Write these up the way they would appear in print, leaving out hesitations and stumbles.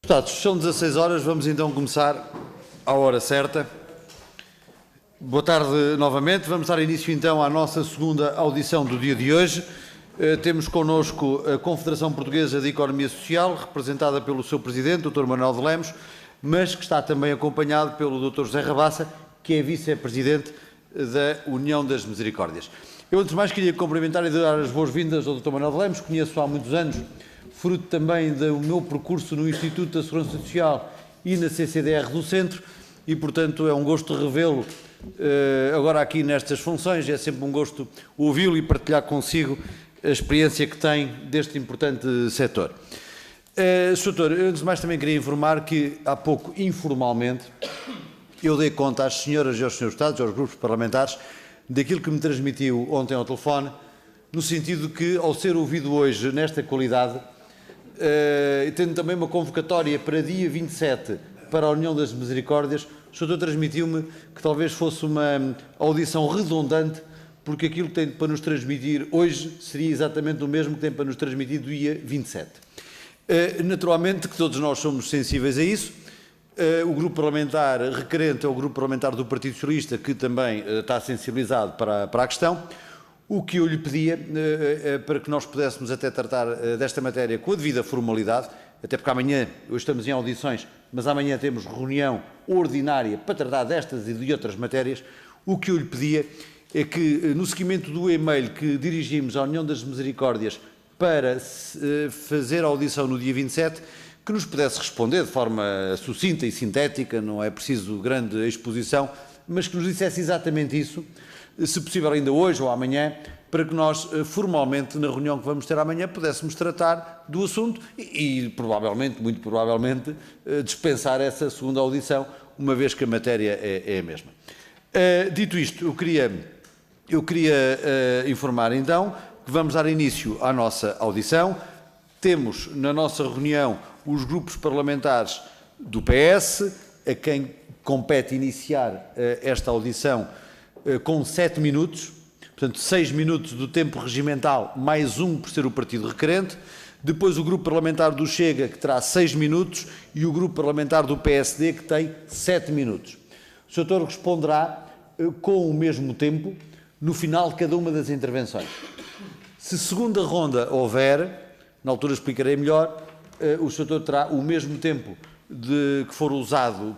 Deputados, são 16 horas, vamos então começar à hora certa. Boa tarde novamente, vamos dar início então à nossa segunda audição do dia de hoje. Temos connosco a Confederação Portuguesa de Economia Social, representada pelo seu Presidente, Dr. Manuel de Lemos, mas que está também acompanhado pelo Dr. José Rabassa, que é Vice-Presidente da União das Misericórdias. Eu, antes de mais, queria cumprimentar e dar as boas-vindas ao Dr. Manuel de Lemos, conheço há muitos anos, fruto também do meu percurso no Instituto da Segurança Social e na CCDR do Centro, e, portanto, é um gosto revê-lo agora aqui nestas funções. É sempre um gosto ouvi-lo e partilhar consigo a experiência que tem deste importante setor. Sr. Doutor, antes de mais também queria informar que há pouco, informalmente, eu dei conta às senhoras e aos senhores deputados, aos grupos parlamentares, daquilo que me transmitiu ontem ao telefone, no sentido que, ao ser ouvido hoje nesta qualidade, tendo também uma convocatória para dia 27 para a União das Misericórdias, o Sr. Doutor transmitiu-me que talvez fosse uma audição redundante, porque aquilo que tem para nos transmitir hoje seria exatamente o mesmo que tem para nos transmitir do dia 27. Naturalmente que todos nós somos sensíveis a isso. O grupo parlamentar requerente é o grupo parlamentar do Partido Socialista, que também está sensibilizado para a questão. O que eu lhe pedia, para que nós pudéssemos até tratar desta matéria com a devida formalidade, até porque amanhã, hoje estamos em audições, mas amanhã temos reunião ordinária para tratar destas e de outras matérias, o que eu lhe pedia é que, no seguimento do e-mail que dirigimos à União das Misericórdias para fazer a audição no dia 27, que nos pudesse responder de forma sucinta e sintética, não é preciso grande exposição, mas que nos dissesse exatamente isso, se possível ainda hoje ou amanhã, para que nós formalmente, na reunião que vamos ter amanhã, pudéssemos tratar do assunto e provavelmente, muito provavelmente, dispensar essa segunda audição, uma vez que a matéria é a mesma. Dito isto, eu queria informar então que vamos dar início à nossa audição. Temos na nossa reunião os grupos parlamentares do PS, a quem compete iniciar esta audição com 7 minutos, portanto 6 minutos do tempo regimental, mais um por ser o partido requerente. Depois o grupo parlamentar do Chega, que terá 6 minutos, e o grupo parlamentar do PSD, que tem 7 minutos. O Sr. Doutor responderá com o mesmo tempo no final de cada uma das intervenções. Se segunda ronda houver, na altura explicarei melhor, o Sr. Doutor terá o mesmo tempo que for usado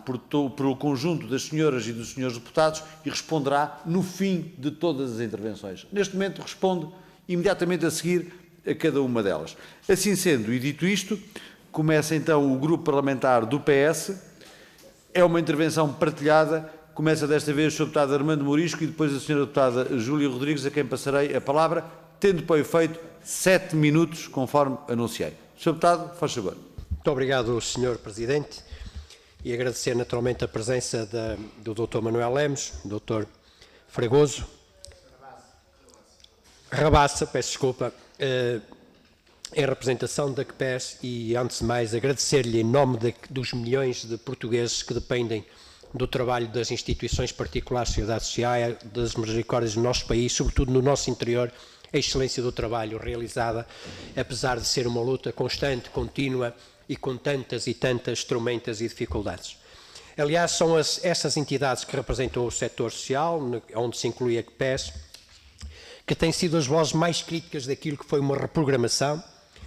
pelo conjunto das senhoras e dos senhores deputados e responderá no fim de todas as intervenções. Neste momento responde imediatamente a seguir a cada uma delas. Assim sendo, e dito isto, começa então o grupo parlamentar do PS. É uma intervenção partilhada. Começa desta vez o Sr. Deputado Armando Morisco e depois a Sra. Deputada Júlia Rodrigues, a quem passarei a palavra, tendo para efeito 7 minutos, conforme anunciei. Sr. Deputado, faz favor. Muito obrigado, Sr. Presidente, e agradecer naturalmente a presença do Dr. Manuel Lemos, do Dr. Fragoso, Rabassa, peço desculpa, em representação da CPES, e antes de mais agradecer-lhe em nome dos milhões de portugueses que dependem do trabalho das instituições particulares, sociedade social, das misericórdias do nosso país, sobretudo no nosso interior, a excelência do trabalho realizada, apesar de ser uma luta constante, contínua e com tantas e tantas tormentas e dificuldades. Aliás, são essas entidades que representam o setor social, onde se inclui a CPES, que têm sido as vozes mais críticas daquilo que foi uma reprogramação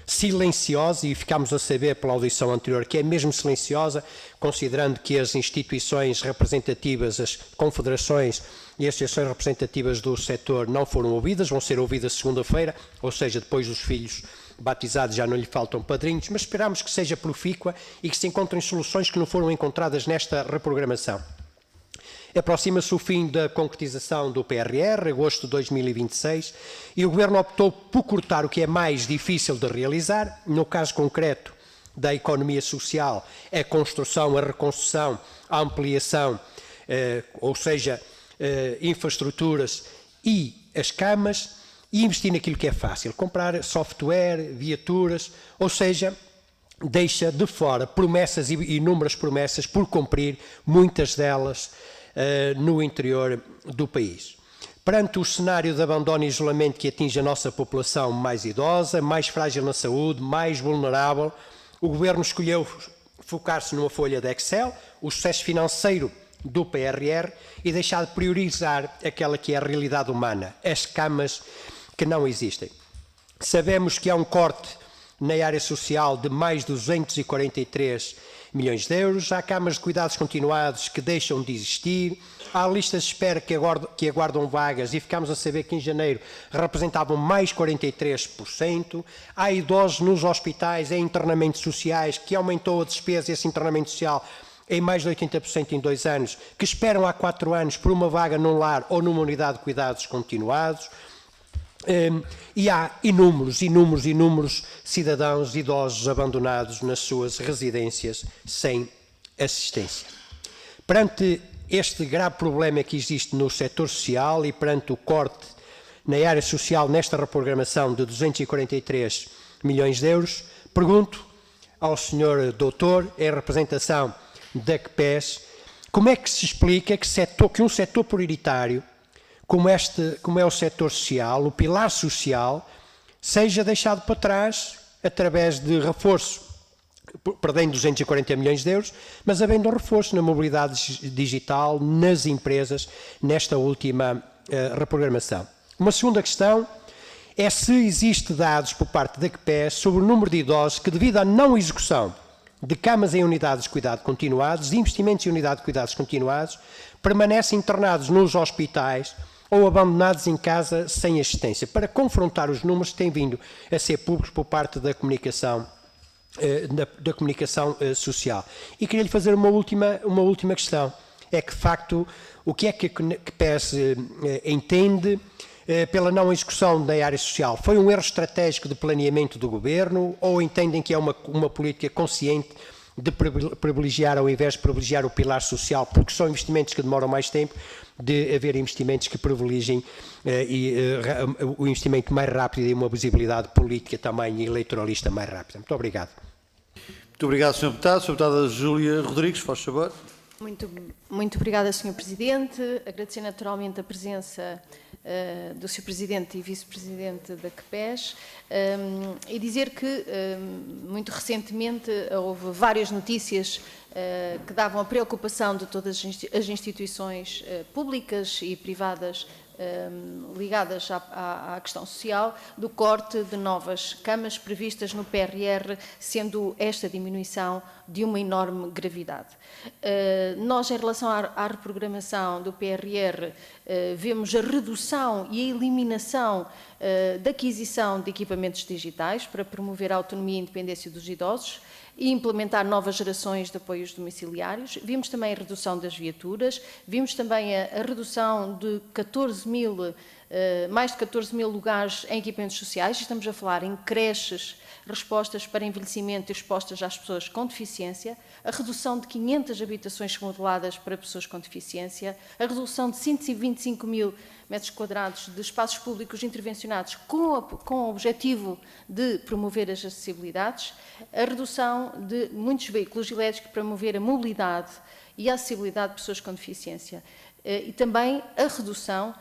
silenciosa, e ficámos a saber pela audição anterior que é mesmo silenciosa, considerando que as instituições representativas, as confederações e as associações representativas do setor não foram ouvidas, vão ser ouvidas segunda-feira, ou seja, depois dos filhos batizados já não lhe faltam padrinhos, mas esperamos que seja profícua e que se encontrem soluções que não foram encontradas nesta reprogramação. Aproxima-se o fim da concretização do PRR, agosto de 2026, e o Governo optou por cortar o que é mais difícil de realizar, no caso concreto da economia social, a construção, a reconstrução, a ampliação, ou seja, infraestruturas e as camas, e investir naquilo que é fácil, comprar software, viaturas, ou seja, deixa de fora promessas e inúmeras promessas por cumprir, muitas delas no interior do país. Perante o cenário de abandono e isolamento que atinge a nossa população mais idosa, mais frágil na saúde, mais vulnerável, o Governo escolheu focar-se numa folha de Excel, o sucesso financeiro do PRR e deixar de priorizar aquela que é a realidade humana, as camas que não existem. Sabemos que há um corte na área social de mais de 243 milhões de euros, há camas de cuidados continuados que deixam de existir, há listas de espera que aguardam vagas e ficámos a saber que em janeiro representavam mais 43%, há idosos nos hospitais, em internamentos sociais, que aumentou a despesa esse internamento social em mais de 80% em 2 anos, que esperam há 4 anos por uma vaga num lar ou numa unidade de cuidados continuados. E há inúmeros cidadãos idosos abandonados nas suas residências sem assistência. Perante este grave problema que existe no setor social e perante o corte na área social nesta reprogramação de 243 milhões de euros, pergunto ao Sr. Doutor, em representação da CPES, como é que se explica que um setor prioritário como é o setor social, o pilar social, seja deixado para trás através de reforço, perdendo 240 milhões de euros, mas havendo um reforço na mobilidade digital, nas empresas, nesta última reprogramação. Uma segunda questão é se existe dados por parte da CPES sobre o número de idosos que, devido à não execução de camas em unidades de cuidado continuados, de investimentos em unidade de cuidados continuados, permanecem internados nos hospitais ou abandonados em casa sem assistência, para confrontar os números que têm vindo a ser públicos por parte da comunicação, social. E queria-lhe fazer uma última questão. É que, de facto, o que é que a CPES entende pela não execução da área social? Foi um erro estratégico de planeamento do Governo ou entendem que é uma política consciente de privilegiar, ao invés de privilegiar o pilar social, porque são investimentos que demoram mais tempo, de haver investimentos que privilegiem o investimento mais rápido e uma visibilidade política também eleitoralista mais rápida. Muito obrigado. Muito obrigado, Sr. Deputado. Sra. Deputada Júlia Rodrigues, faz favor. Muito obrigada, Sr. Presidente. Agradecer naturalmente a presença do Sr. Presidente e Vice-Presidente da CPES e dizer que, muito recentemente, houve várias notícias que davam a preocupação de todas as instituições públicas e privadas ligadas à questão social, do corte de novas camas previstas no PRR, sendo esta diminuição de uma enorme gravidade. Nós, em relação à reprogramação do PRR, vemos a redução e a eliminação da aquisição de equipamentos digitais para promover a autonomia e independência dos idosos e implementar novas gerações de apoios domiciliários. Vimos também a redução das viaturas, vimos também a redução de mais de 14 mil lugares em equipamentos sociais. Estamos a falar em creches, respostas para envelhecimento e respostas às pessoas com deficiência, a redução de 500 habitações remodeladas para pessoas com deficiência, a redução de 125 mil metros quadrados de espaços públicos intervencionados com o objetivo de promover as acessibilidades, a redução de muitos veículos elétricos para promover a mobilidade e a acessibilidade de pessoas com deficiência e também a redução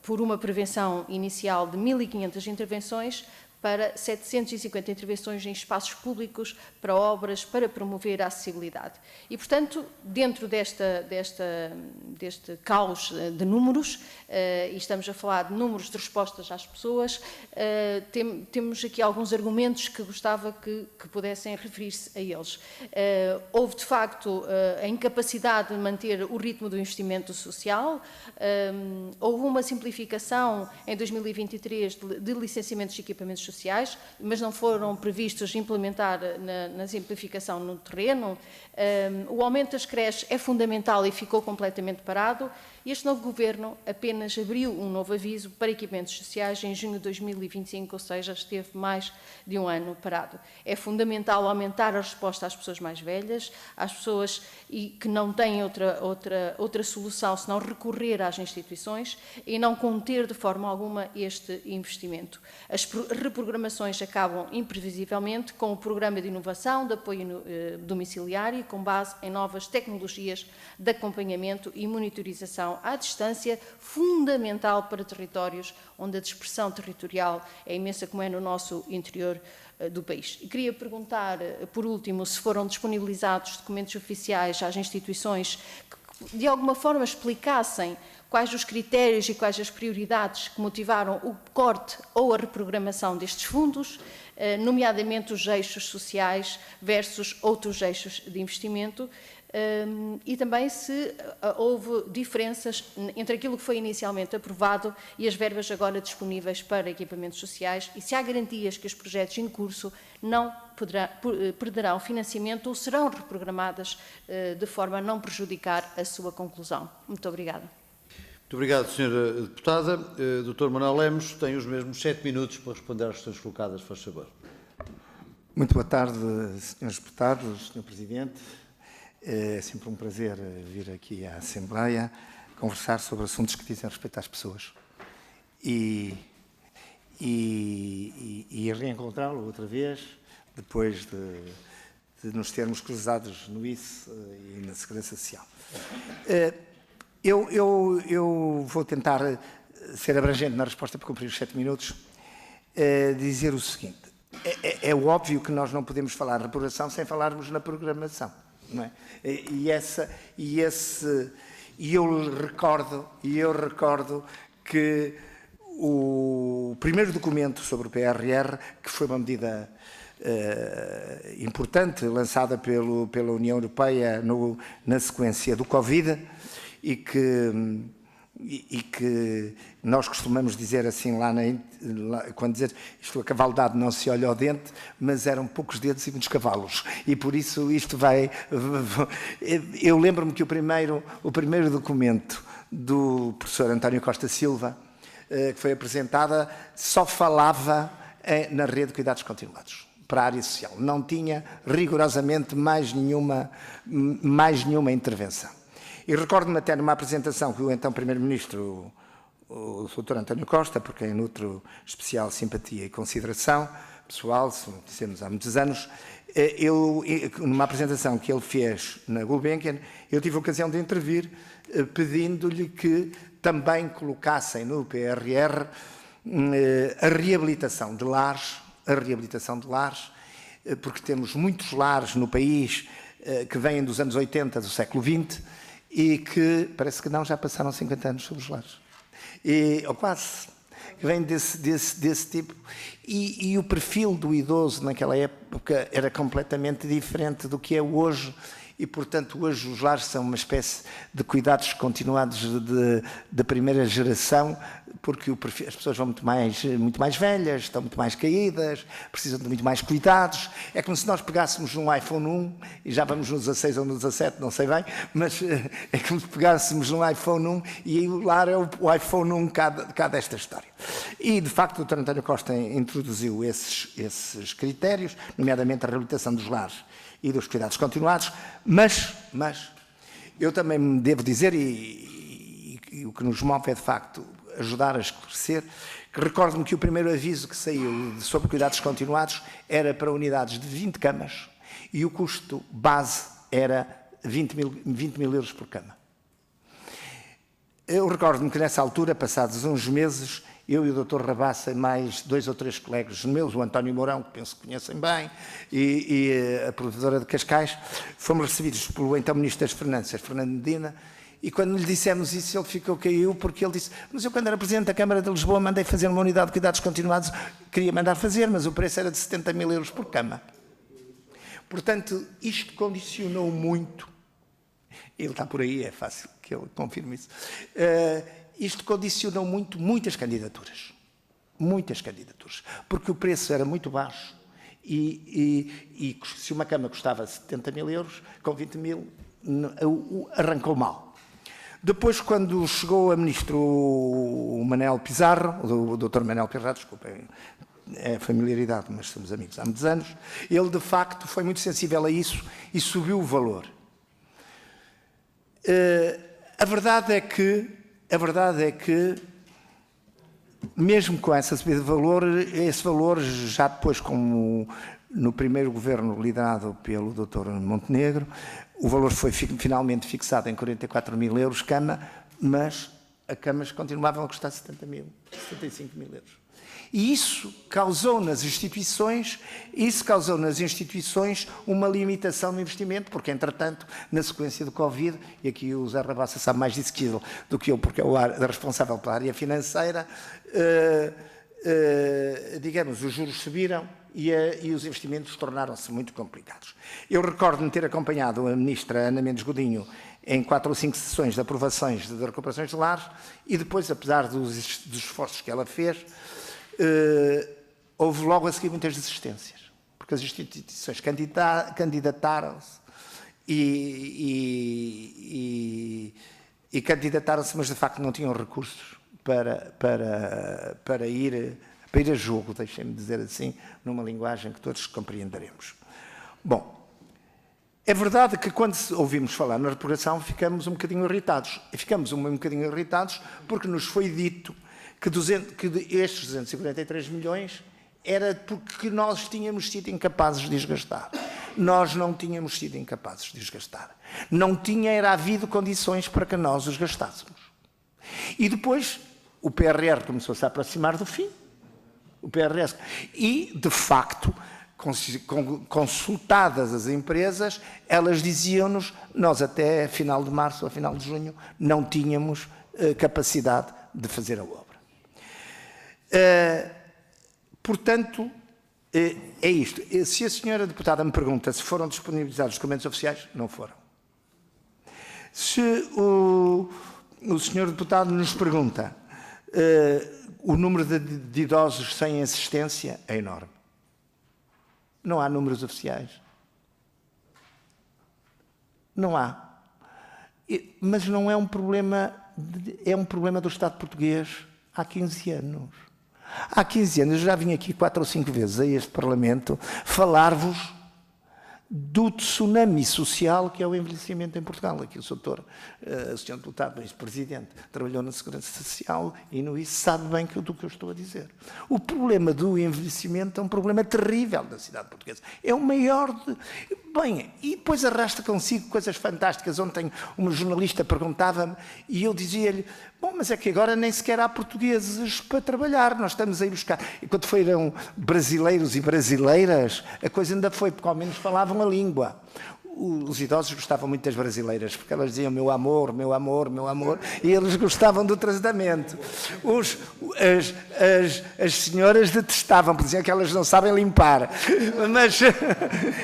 por uma prevenção inicial de 1.500 intervenções para 750 intervenções em espaços públicos, para obras, para promover a acessibilidade. E, portanto, dentro deste caos de números, e estamos a falar de números de respostas às pessoas, temos aqui alguns argumentos que gostava que pudessem referir-se a eles. Houve, de facto, a incapacidade de manter o ritmo do investimento social, houve uma simplificação em 2023 de licenciamentos de equipamentos sociais, mas não foram previstos implementar na simplificação no terreno. O aumento das creches é fundamental e ficou completamente parado. Este novo Governo apenas abriu um novo aviso para equipamentos sociais em junho de 2025, ou seja, esteve mais de um ano parado. É fundamental aumentar a resposta às pessoas mais velhas, às pessoas que não têm outra solução senão recorrer às instituições e não conter de forma alguma este investimento. As reprogramações acabam imprevisivelmente com o Programa de Inovação de Apoio Domiciliário com base em novas tecnologias de acompanhamento e monitorização à distância, fundamental para territórios onde a dispersão territorial é imensa, como é no nosso interior do país. E queria perguntar, por último, se foram disponibilizados documentos oficiais às instituições que, de alguma forma, explicassem quais os critérios e quais as prioridades que motivaram o corte ou a reprogramação destes fundos, nomeadamente os eixos sociais versus outros eixos de investimento, e também se houve diferenças entre aquilo que foi inicialmente aprovado e as verbas agora disponíveis para equipamentos sociais e se há garantias que os projetos em curso não perderão financiamento ou serão reprogramadas de forma a não prejudicar a sua conclusão. Muito obrigada. Muito obrigado, Sra. Deputada. Dr. Manuel Lemos tem os mesmos 7 minutos para responder às questões colocadas, faz favor. Muito boa tarde, Srs. Deputados, Sr. Presidente. É sempre um prazer vir aqui à Assembleia conversar sobre assuntos que dizem respeito às pessoas. E reencontrá-lo outra vez, depois de nos termos cruzados no ICE e na Segurança Social. Eu vou tentar ser abrangente na resposta para cumprir os 7 minutos, dizer o seguinte. É óbvio que nós não podemos falar de reprogramação sem falarmos na programação, não é? E eu recordo que o primeiro documento sobre o PRR, que foi uma medida importante lançada pela União Europeia na sequência do Covid, e que nós costumamos dizer assim quando dizer isto a cavalo dado não se olha ao dente, mas eram poucos dedos e muitos cavalos, e por isso isto vai... Eu lembro-me que o primeiro documento do professor António Costa Silva, que foi apresentada, só falava na rede de cuidados continuados para a área social, não tinha rigorosamente mais nenhuma intervenção. E recordo-me até numa apresentação que o então Primeiro-Ministro, o Dr. António Costa, por quem nutro especial simpatia e consideração pessoal, se dissemos há muitos anos, numa apresentação que ele fez na Gulbenkian, eu tive a ocasião de intervir pedindo-lhe que também colocassem no PRR a reabilitação de lares, porque temos muitos lares no país que vêm dos anos 80 do século XX, e que, parece que não, já passaram 50 anos sobre os lares. Ou quase. Que vem desse tipo. E o perfil do idoso naquela época era completamente diferente do que é hoje. E, portanto, hoje os lares são uma espécie de cuidados continuados de primeira geração, porque as pessoas vão muito mais velhas, estão muito mais caídas, precisam de muito mais cuidados. É como se nós pegássemos um iPhone 1, e já vamos no 16 ou no 17, não sei bem, mas é como se pegássemos um iPhone 1 e aí o lar é o iPhone 1 cá desta história. E, de facto, o Dr. António Costa introduziu esses critérios, nomeadamente a reabilitação dos lares e dos cuidados continuados, mas eu também me devo dizer, e o que nos move é, de facto, ajudar a esclarecer, que recordo-me que o primeiro aviso que saiu sobre cuidados continuados era para unidades de 20 camas e o custo base era 20 mil euros por cama. Eu recordo-me que nessa altura, passados uns meses, eu e o Dr. Rabassa, mais 2 ou 3 colegas meus, o António Mourão, que penso que conhecem bem, e a provedora de Cascais, fomos recebidos pelo então Ministro das Finanças, Fernando Medina, e quando lhe dissemos isso, ele caiu, porque ele disse, mas eu quando era Presidente da Câmara de Lisboa mandei fazer uma unidade de cuidados continuados, queria mandar fazer, mas o preço era de 70 mil euros por cama. Portanto, isto condicionou muito, ele está por aí, é fácil que ele confirme isso, isto condicionou muitas candidaturas, porque o preço era muito baixo e se uma cama custava 70 mil euros, com 20 mil arrancou mal. Depois, quando chegou a Ministro o Manel Pizarro, o Dr. Manel Pizarro, desculpem, é familiaridade, mas somos amigos há muitos anos, ele de facto foi muito sensível a isso e subiu o valor. A verdade é que mesmo com essa subida de valor, esse valor já depois, como no primeiro governo liderado pelo Dr. Montenegro, o valor foi finalmente fixado em 44.000 euros cama, mas as camas continuavam a custar 75.000 euros. E isso causou nas instituições uma limitação no investimento, porque, entretanto, na sequência do Covid, e aqui o Zé Rabassa sabe mais disso do que eu, porque é o responsável pela área financeira, digamos, os juros subiram e os investimentos tornaram-se muito complicados. Eu recordo-me ter acompanhado a ministra Ana Mendes Godinho em 4 ou 5 sessões de aprovações de recuperações de lares e depois, apesar dos esforços que ela fez, houve logo a seguir muitas desistências, porque as instituições candidataram-se e candidataram-se, mas de facto não tinham recursos para ir a jogo, deixem-me dizer assim, numa linguagem que todos compreenderemos. Bom, é verdade que quando ouvimos falar na reparação ficamos um bocadinho irritados. E ficamos um bocadinho irritados porque nos foi dito que estes 243 milhões era porque nós tínhamos sido incapazes de os gastar. Nós não tínhamos sido incapazes de os gastar. Não tinha havido condições para que nós os gastássemos. E depois o PRR começou a se aproximar do fim. E, de facto, consultadas as empresas, elas diziam-nos, nós até final de março ou final de junho não tínhamos capacidade de fazer a obra. Portanto, é isto. Se a senhora deputada me pergunta se foram disponibilizados os documentos oficiais, não foram. Se o senhor deputado nos pergunta o número de idosos sem assistência, é enorme. Não há números oficiais. Não há. Mas não é um problema, é um problema do Estado português há 15 anos. Há 15 anos, eu já vim aqui 4 ou 5 vezes a este Parlamento falar-vos do tsunami social que é o envelhecimento em Portugal. Aqui o Sr. Deputado, ex-presidente, trabalhou na Segurança Social e no isso sabe bem do que eu estou a dizer. O problema do envelhecimento é um problema terrível da cidade portuguesa. É o maior de... Bem, e depois arrasta consigo coisas fantásticas. Ontem uma jornalista perguntava-me e eu dizia-lhe, bom, mas é que agora nem sequer há portugueses para trabalhar, nós estamos a ir buscar. E quando foram brasileiros e brasileiras, a coisa ainda foi, porque ao menos falavam a língua. Os idosos gostavam muito das brasileiras, porque elas diziam meu amor, meu amor, meu amor, e eles gostavam do tratamento. As senhoras detestavam, porque diziam que elas não sabem limpar. Mas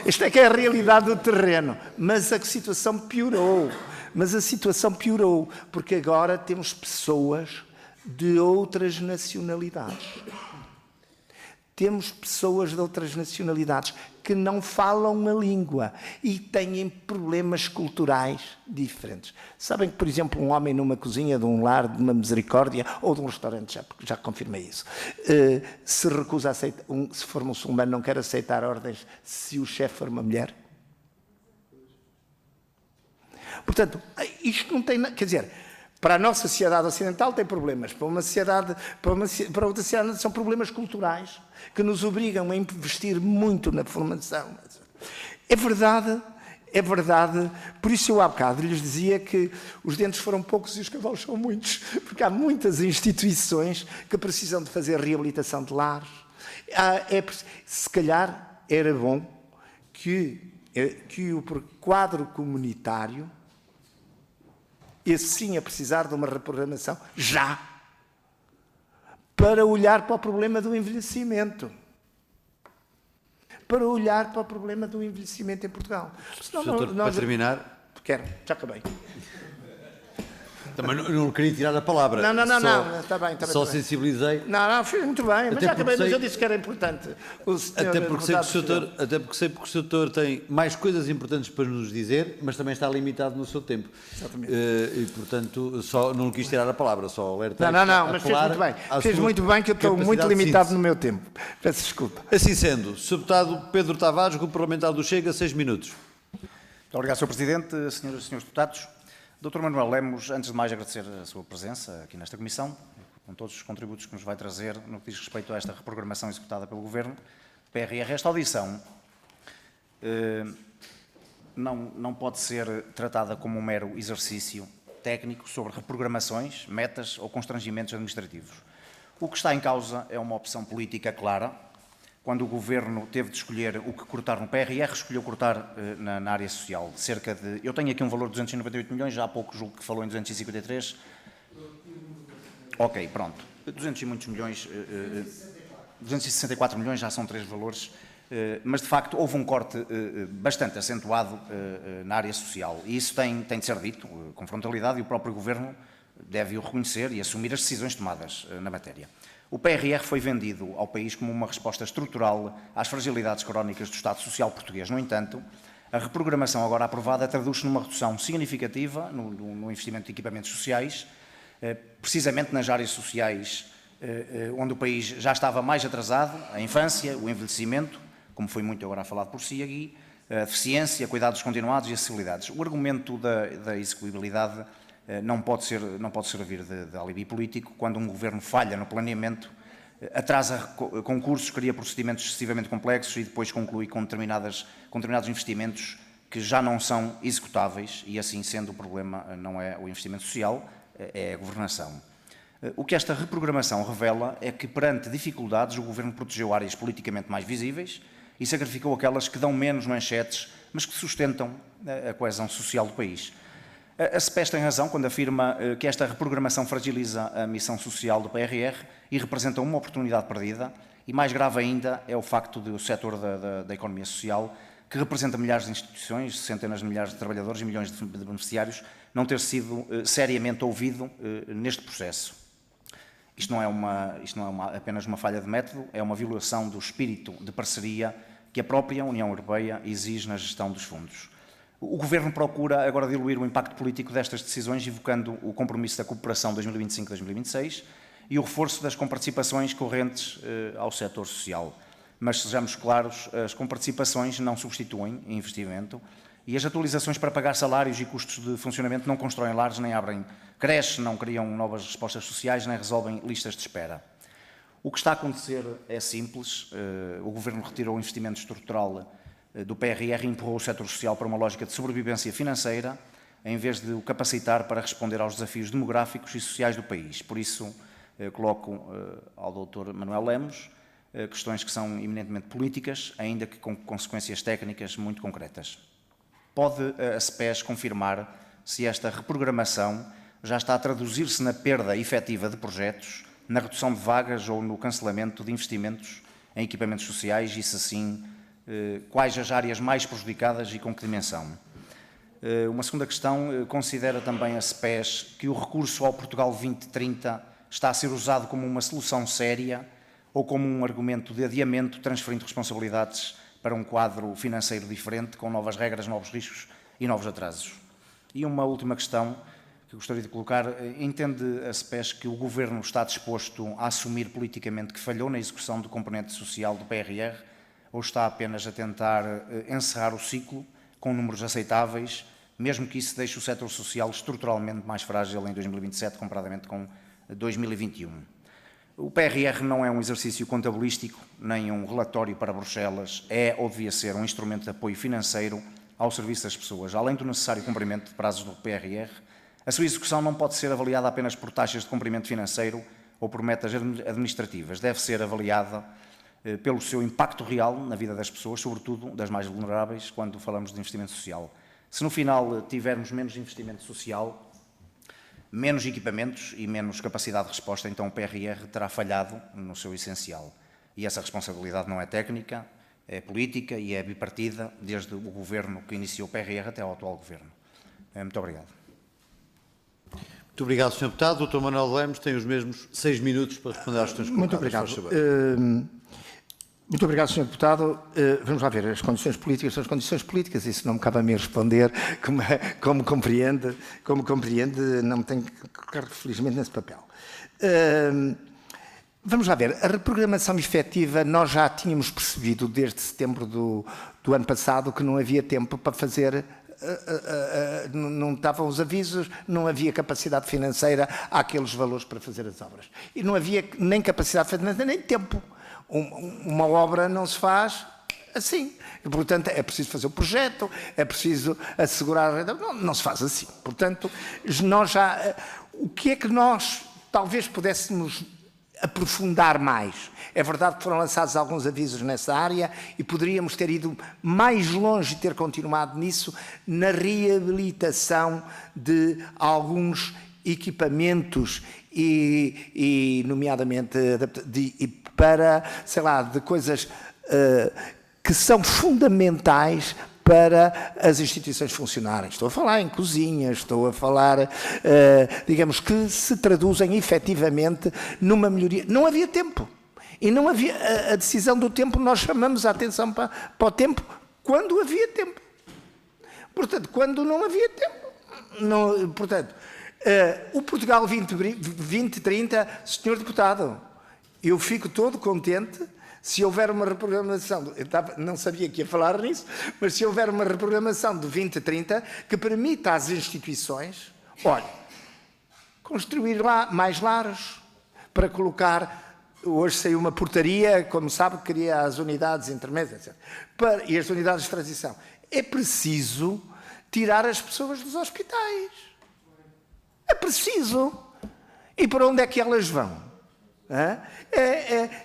isto é que é a realidade do terreno. Mas a situação piorou. Porque agora temos pessoas de outras nacionalidades. Temos pessoas de outras nacionalidades que não falam a língua e têm problemas culturais diferentes. Sabem que, por exemplo, um homem numa cozinha de um lar, de uma misericórdia ou de um restaurante, já confirmei isso, se recusa a aceitar, se for muçulmano, não quer aceitar ordens se o chefe for uma mulher? Portanto, isto não tem nada... Quer dizer, para a nossa sociedade ocidental tem problemas, para outra sociedade são problemas culturais que nos obrigam a investir muito na formação. É verdade, por isso eu há bocado lhes dizia que os dentes foram poucos e os cavalos são muitos, porque há muitas instituições que precisam de fazer reabilitação de lares. Se calhar era bom que o quadro comunitário, esse sim a precisar de uma reprogramação, já, para olhar para o problema do envelhecimento. Para olhar para o problema do envelhecimento em Portugal. Senão, para terminar... Quero, já acabei. Também não queria tirar a palavra. Não, está bem. Só sensibilizei. Não, fiz muito bem, mas já acabei, mas eu disse que era importante. Até porque sei que o Sr. Doutor tem mais coisas importantes para nos dizer, mas também está limitado no seu tempo. Exatamente. E, portanto, só não quis tirar a palavra, só alertar. Não, mas fez muito bem. Fez muito bem que eu estou muito limitado no meu tempo. Peço desculpa. Assim sendo, Sr. Deputado Pedro Tavares, Grupo Parlamentar do Chega, 6 minutos. Muito obrigado, Sr. Presidente, senhoras e senhores deputados. Dr. Manuel Lemos, antes de mais agradecer a sua presença aqui nesta Comissão, com todos os contributos que nos vai trazer no que diz respeito a esta reprogramação executada pelo Governo. PRR, esta audição não pode ser tratada como um mero exercício técnico sobre reprogramações, metas ou constrangimentos administrativos. O que está em causa é uma opção política clara. Quando o Governo teve de escolher o que cortar no PRR, escolheu cortar na área social. Cerca de... Eu tenho aqui um valor de 298 milhões, já há pouco julgo que falou em 253. Ok, pronto. 200 e muitos milhões, 264 milhões já são 3 valores, mas de facto houve um corte bastante acentuado na área social. E isso tem de ser dito com frontalidade, e o próprio Governo deve o reconhecer e assumir as decisões tomadas na matéria. O PRR foi vendido ao país como uma resposta estrutural às fragilidades crónicas do Estado Social português. No entanto, a reprogramação agora aprovada traduz-se numa redução significativa no investimento de equipamentos sociais, precisamente nas áreas sociais onde o país já estava mais atrasado: a infância, o envelhecimento, como foi muito agora falado por si aqui, a deficiência, cuidados continuados e acessibilidades. O argumento da execuibilidade não pode servir de alibi político quando um governo falha no planeamento, atrasa concursos, cria procedimentos excessivamente complexos e depois conclui com determinados investimentos que já não são executáveis, e assim sendo o problema não é o investimento social, é a governação. O que esta reprogramação revela é que, perante dificuldades, o Governo protegeu áreas politicamente mais visíveis e sacrificou aquelas que dão menos manchetes, mas que sustentam a coesão social do país. A CPES tem razão quando afirma que esta reprogramação fragiliza a missão social do PRR e representa uma oportunidade perdida, e mais grave ainda é o facto de o setor da economia social, que representa milhares de instituições, centenas de milhares de trabalhadores e milhões de beneficiários, não ter sido seriamente ouvido neste processo. Isto não é apenas uma falha de método, é uma violação do espírito de parceria que a própria União Europeia exige na gestão dos fundos. O Governo procura agora diluir o impacto político destas decisões, evocando o compromisso da cooperação 2025-2026 e o reforço das comparticipações correntes ao setor social. Mas, sejamos claros, as comparticipações não substituem investimento, e as atualizações para pagar salários e custos de funcionamento não constroem lares, nem abrem creches, não criam novas respostas sociais, nem resolvem listas de espera. O que está a acontecer é simples: o Governo retirou o investimento estrutural do PRR e empurrou o setor social para uma lógica de sobrevivência financeira, em vez de o capacitar para responder aos desafios demográficos e sociais do país. Por isso, coloco ao Dr. Manuel Lemos questões que são eminentemente políticas, ainda que com consequências técnicas muito concretas. Pode a CPES confirmar se esta reprogramação já está a traduzir-se na perda efetiva de projetos, na redução de vagas ou no cancelamento de investimentos em equipamentos sociais, e se sim, quais as áreas mais prejudicadas e com que dimensão? Uma segunda questão: considera também a CPES que o recurso ao Portugal 2030 está a ser usado como uma solução séria ou como um argumento de adiamento, transferindo responsabilidades para um quadro financeiro diferente, com novas regras, novos riscos e novos atrasos? E uma última questão que gostaria de colocar: entende a CPES que o Governo está disposto a assumir politicamente que falhou na execução do componente social do PRR, ou está apenas a tentar encerrar o ciclo com números aceitáveis, mesmo que isso deixe o setor social estruturalmente mais frágil em 2027, comparadamente com 2021? O PRR não é um exercício contabilístico, nem um relatório para Bruxelas, é ou devia ser um instrumento de apoio financeiro ao serviço das pessoas. Além do necessário cumprimento de prazos do PRR, a sua execução não pode ser avaliada apenas por taxas de cumprimento financeiro ou por metas administrativas. Deve ser avaliada pelo seu impacto real na vida das pessoas, sobretudo das mais vulneráveis, quando falamos de investimento social. Se no final tivermos menos investimento social, menos equipamentos e menos capacidade de resposta, então o PRR terá falhado no seu essencial. E essa responsabilidade não é técnica, é política e é bipartida, desde o Governo que iniciou o PRR até ao atual Governo. Muito obrigado. Muito obrigado, Sr. Deputado. Dr. Manuel Lemos tem os mesmos 6 minutos para responder às questões colocadas. Muito obrigado. Muito obrigado, Sr. Deputado. Vamos lá ver, as condições políticas são as condições políticas, isso não me cabe a mim responder, como compreende, não me tenho que colocar felizmente nesse papel. Vamos lá ver, a reprogramação efetiva, nós já tínhamos percebido desde setembro do ano passado que não havia tempo para fazer não estavam os avisos, não havia capacidade financeira àqueles valores para fazer as obras. E não havia nem capacidade financeira, nem tempo. Uma obra não se faz assim. E, portanto, é preciso fazer o projeto, é preciso assegurar a renda. Não se faz assim. Portanto, nós já... O que é que nós talvez pudéssemos aprofundar mais? É verdade que foram lançados alguns avisos nessa área e poderíamos ter ido mais longe e ter continuado nisso na reabilitação de alguns equipamentos e nomeadamente para, sei lá, de coisas que são fundamentais para as instituições funcionarem. Estou a falar em cozinhas, estou a falar, digamos, que se traduzem efetivamente numa melhoria. Não havia tempo. E não havia a decisão do tempo, nós chamamos a atenção para o tempo quando havia tempo. Portanto, quando não havia tempo. Não, portanto, o Portugal 2030, senhor deputado, eu fico todo contente se houver uma reprogramação, não sabia que ia falar nisso, mas se houver uma reprogramação de 2030 que permita às instituições, olha, construir lá mais lares para colocar. Hoje saiu uma portaria, como sabe, que cria as unidades intermédias, etc. E as unidades de transição. É preciso tirar as pessoas dos hospitais. É preciso. E para onde é que elas vão?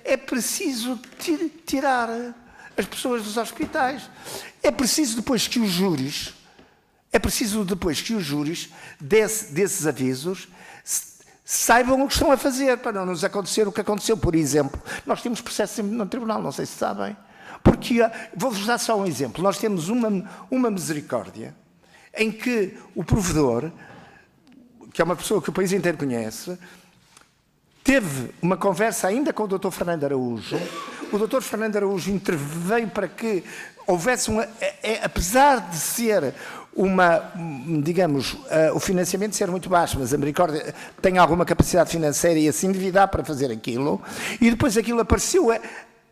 É preciso tirar as pessoas dos hospitais. É preciso depois que os júris, desses avisos, saibam o que estão a fazer, para não nos acontecer o que aconteceu. Por exemplo, nós temos processos sempre no tribunal, não sei se sabem, porque, vou-vos dar só um exemplo, nós temos uma misericórdia em que o provedor, que é uma pessoa que o país inteiro conhece, teve uma conversa ainda com o Dr. Fernando Araújo. O Dr. Fernando Araújo interveio para que houvesse apesar de ser digamos, o financiamento ser muito baixo, mas a Misericórdia tem alguma capacidade financeira e assim endividar para fazer aquilo, e depois aquilo apareceu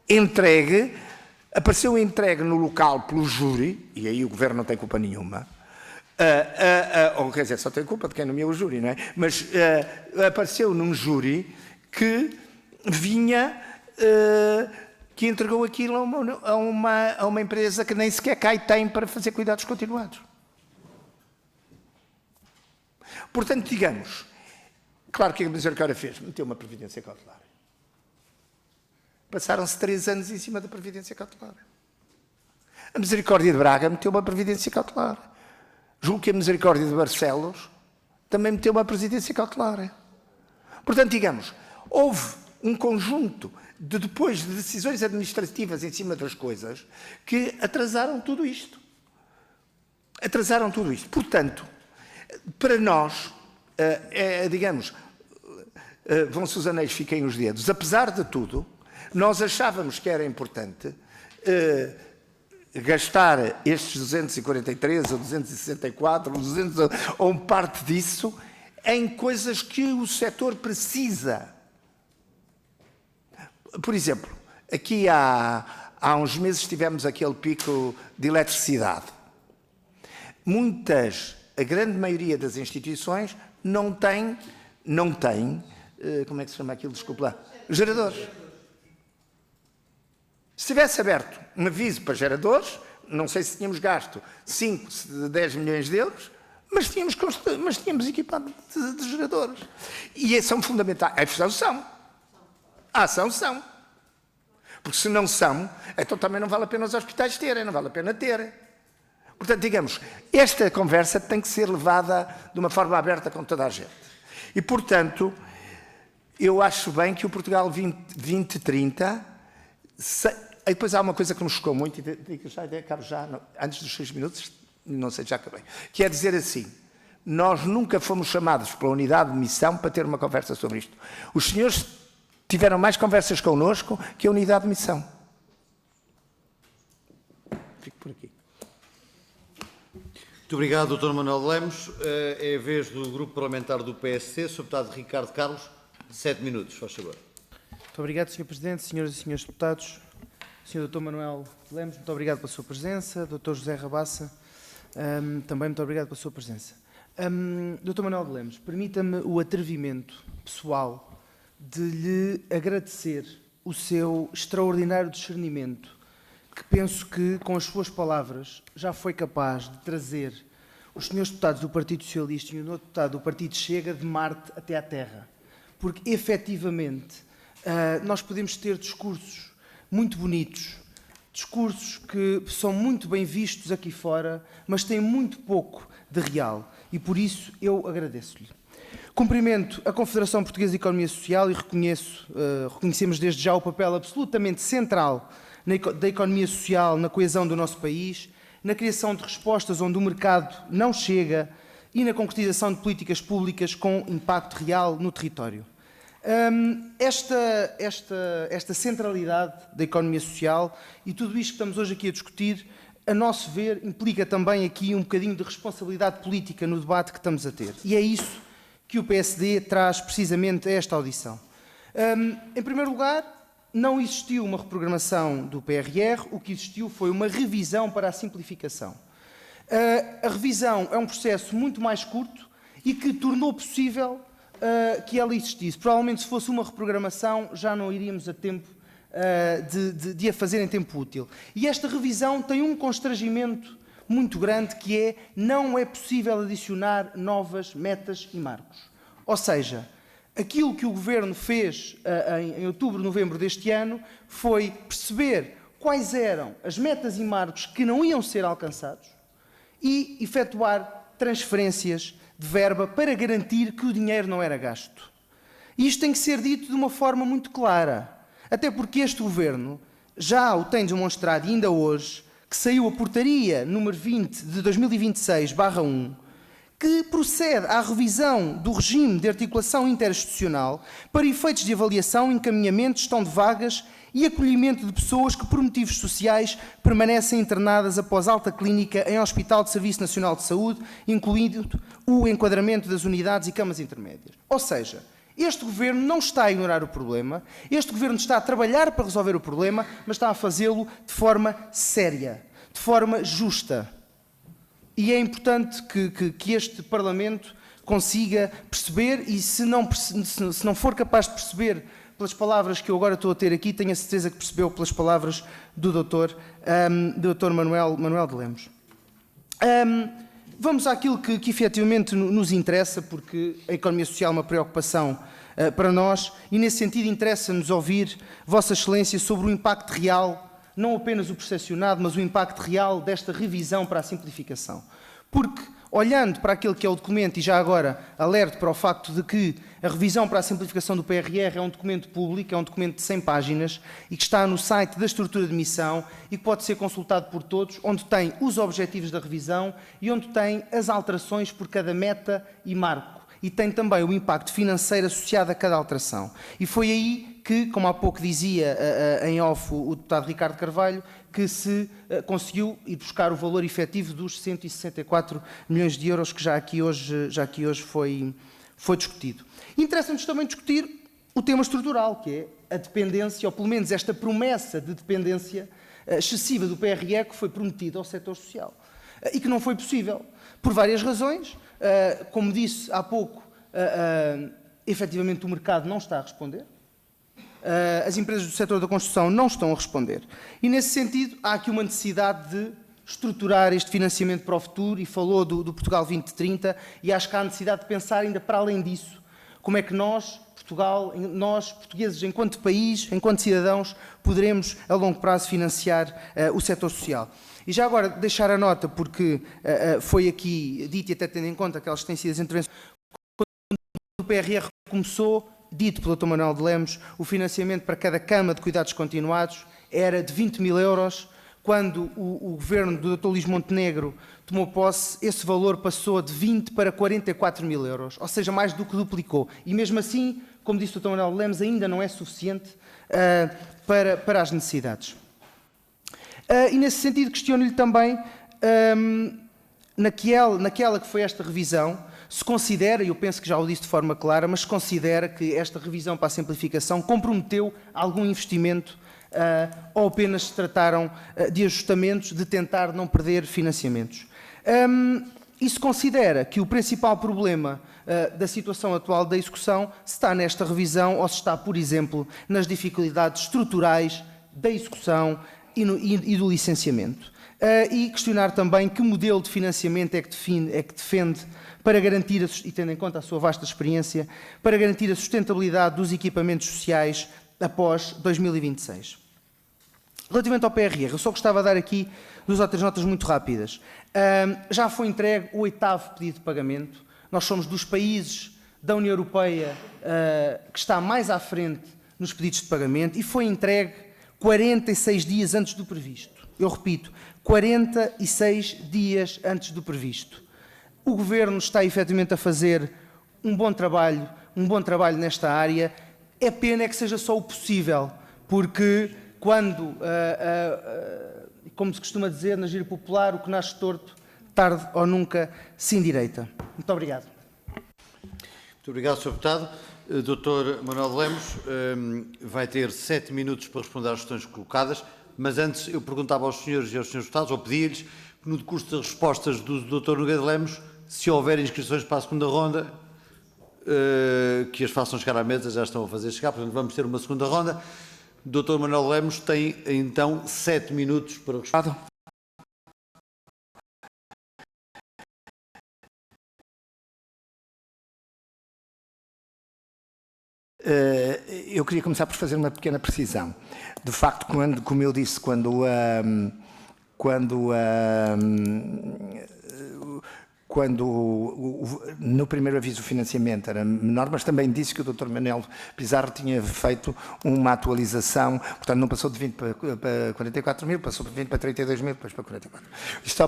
entregue no local pelo júri, e aí o governo não tem culpa nenhuma, ou quer dizer, só tem culpa de quem nomeou o júri, não é? Mas apareceu num júri que vinha... que entregou aquilo a uma empresa que nem sequer cá tem para fazer cuidados continuados. Portanto, digamos, claro que a Misericórdia fez, meteu uma previdência cautelar. Passaram-se 3 anos em cima da previdência cautelar. A Misericórdia de Braga meteu uma previdência cautelar. Julgo que a Misericórdia de Barcelos também meteu uma previdência cautelar. Portanto, digamos, houve um conjunto depois de decisões administrativas em cima das coisas que atrasaram tudo isto. Portanto, para nós, digamos, vão-se os anéis, fiquem os dedos. Apesar de tudo, nós achávamos que era importante gastar estes 243 ou 264 ou parte disso em coisas que o setor precisa. Por exemplo, aqui há uns meses tivemos aquele pico de eletricidade. A grande maioria das instituições não tem, como é que se chama aquilo, desculpa lá, geradores. Se tivesse aberto um aviso para geradores, não sei se tínhamos gasto 5, 10 milhões de euros, mas tínhamos equipado de geradores. E são fundamentais. A ação são. Porque se não são, então também não vale a pena os hospitais terem, não vale a pena terem. Portanto, digamos, esta conversa tem que ser levada de uma forma aberta com toda a gente. E, portanto, eu acho bem que o Portugal 2030... E depois há uma coisa que nos chocou muito, e acabo já, antes dos 6 minutos, não sei, já acabei, que é dizer assim, nós nunca fomos chamados pela unidade de missão para ter uma conversa sobre isto. Os senhores tiveram mais conversas connosco que a unidade de missão. Fico por aqui. Muito obrigado, Dr. Manuel de Lemos. É a vez do Grupo Parlamentar do PSC, Sr. Deputado Ricardo Carlos, 7 minutos, faz favor. Muito obrigado, Sr. Presidente, senhoras e senhores deputados. Sr. Dr. Manuel de Lemos, muito obrigado pela sua presença. Dr. José Rabassa, Também muito obrigado pela sua presença. Dr. Manuel de Lemos, permita-me o atrevimento pessoal de lhe agradecer o seu extraordinário discernimento, que penso que, com as suas palavras, já foi capaz de trazer os senhores deputados do Partido Socialista e o outro deputado do Partido Chega de Marte até à Terra. Porque, efetivamente, nós podemos ter discursos muito bonitos, discursos que são muito bem vistos aqui fora, mas têm muito pouco de real. E, por isso, eu agradeço-lhe. Cumprimento a Confederação Portuguesa de Economia Social e reconhecemos desde já o papel absolutamente central da economia social na coesão do nosso país, na criação de respostas onde o mercado não chega e na concretização de políticas públicas com impacto real no território. Esta centralidade da economia social e tudo isto que estamos hoje aqui a discutir, a nosso ver, implica também aqui um bocadinho de responsabilidade política no debate que estamos a ter. E é isso que o PSD traz precisamente a esta audição. Em primeiro lugar, não existiu uma reprogramação do PRR, o que existiu foi uma revisão para a simplificação. A revisão é um processo muito mais curto e que tornou possível que ela existisse. Provavelmente, se fosse uma reprogramação, já não iríamos a tempo de a fazer em tempo útil. E esta revisão tem um constrangimento muito grande, que é: não é possível adicionar novas metas e marcos. Ou seja, aquilo que o Governo fez em outubro, novembro deste ano, foi perceber quais eram as metas e marcos que não iam ser alcançados e efetuar transferências de verba para garantir que o dinheiro não era gasto. E isto tem que ser dito de uma forma muito clara, até porque este Governo já o tem demonstrado, e ainda hoje, que saiu a portaria número 20 de 2026/1, que procede à revisão do regime de articulação interinstitucional para efeitos de avaliação, encaminhamento, gestão de vagas e acolhimento de pessoas que, por motivos sociais, permanecem internadas após alta clínica em Hospital de Serviço Nacional de Saúde, incluindo o enquadramento das unidades e camas intermédias. Ou seja, este Governo não está a ignorar o problema, este Governo está a trabalhar para resolver o problema, mas está a fazê-lo de forma séria, de forma justa. E é importante que este Parlamento consiga perceber, e se não for capaz de perceber pelas palavras que eu agora estou a ter aqui, tenho a certeza que percebeu pelas palavras do Dr. Manuel de Lemos. Vamos àquilo que efetivamente nos interessa, porque a economia social é uma preocupação para nós, e nesse sentido interessa-nos ouvir Vossa Excelência sobre o impacto real, não apenas o percepcionado, mas o impacto real desta revisão para a simplificação. Porque, olhando para aquele que é o documento, e já agora alerto para o facto de que a revisão para a simplificação do PRR é um documento público, é um documento de 100 páginas e que está no site da estrutura de missão e que pode ser consultado por todos, onde tem os objetivos da revisão e onde tem as alterações por cada meta e marco. E tem também o impacto financeiro associado a cada alteração. E foi aí que, como há pouco dizia em off o deputado Ricardo Carvalho, que se conseguiu ir buscar o valor efetivo dos 164 milhões de euros que já aqui hoje foi discutido. Interessa-nos também discutir o tema estrutural, que é a dependência, ou pelo menos esta promessa de dependência excessiva do PRR que foi prometida ao setor social e que não foi possível, por várias razões. Como disse há pouco, efetivamente o mercado não está a responder, as empresas do setor da construção não estão a responder. E nesse sentido há aqui uma necessidade de estruturar este financiamento para o futuro, e falou do Portugal 2030, e acho que há necessidade de pensar ainda para além disso, como é que nós, Portugal, nós portugueses enquanto país, enquanto cidadãos, poderemos a longo prazo financiar o setor social. E já agora deixar a nota, porque foi aqui dito, e até tendo em conta aquelas que têm sido as intervenções, quando o PRR começou, dito pelo Dr. Manuel de Lemos, o financiamento para cada cama de cuidados continuados era de 20 mil euros. Quando o governo do Dr. Luís Montenegro tomou posse, esse valor passou de 20 para 44 mil euros, ou seja, mais do que duplicou. E mesmo assim, como disse o Dr. Manuel de Lemos, ainda não é suficiente para as necessidades. E nesse sentido questiono-lhe também, naquela que foi esta revisão, se considera, e eu penso que já o disse de forma clara, mas se considera que esta revisão para a simplificação comprometeu algum investimento ou apenas se trataram de ajustamentos, de tentar não perder financiamentos. E se considera que o principal problema da situação atual da execução se está nesta revisão ou se está, por exemplo, nas dificuldades estruturais da execução e do licenciamento. E questionar também que modelo de financiamento é que defende para garantir, e tendo em conta a sua vasta experiência, para garantir a sustentabilidade dos equipamentos sociais após 2026. Relativamente ao PRR, eu só gostava de dar aqui 2 ou 3 notas muito rápidas. Já foi entregue o 8º pedido de pagamento. Nós somos dos países da União Europeia que está mais à frente nos pedidos de pagamento e foi entregue 46 dias antes do previsto. Eu repito, 46 dias antes do previsto. O Governo está efetivamente a fazer um bom trabalho nesta área. É pena que seja só o possível, porque quando, como se costuma dizer na gíria popular, o que nasce torto, tarde ou nunca se endireita. Muito obrigado. Muito obrigado, Sr. Deputado. Dr. Manuel de Lemos vai ter 7 minutos para responder às questões colocadas, mas antes eu perguntava aos senhores e aos senhores deputados, ou pedia-lhes, que no decurso das respostas do Dr. Nogueira de Lemos, se houver inscrições para a segunda ronda, que as façam chegar à mesa, já estão a fazer chegar, portanto vamos ter uma segunda ronda. Dr. Manuel Lemos tem então 7 minutos para responder. Eu queria começar por fazer uma pequena precisão. De facto, como eu disse, quando no primeiro aviso o financiamento era menor, mas também disse que o Dr. Manuel Pizarro tinha feito uma atualização, portanto não passou de 20 para 44 mil, passou de 20 para 32 mil, depois para 44. Isto só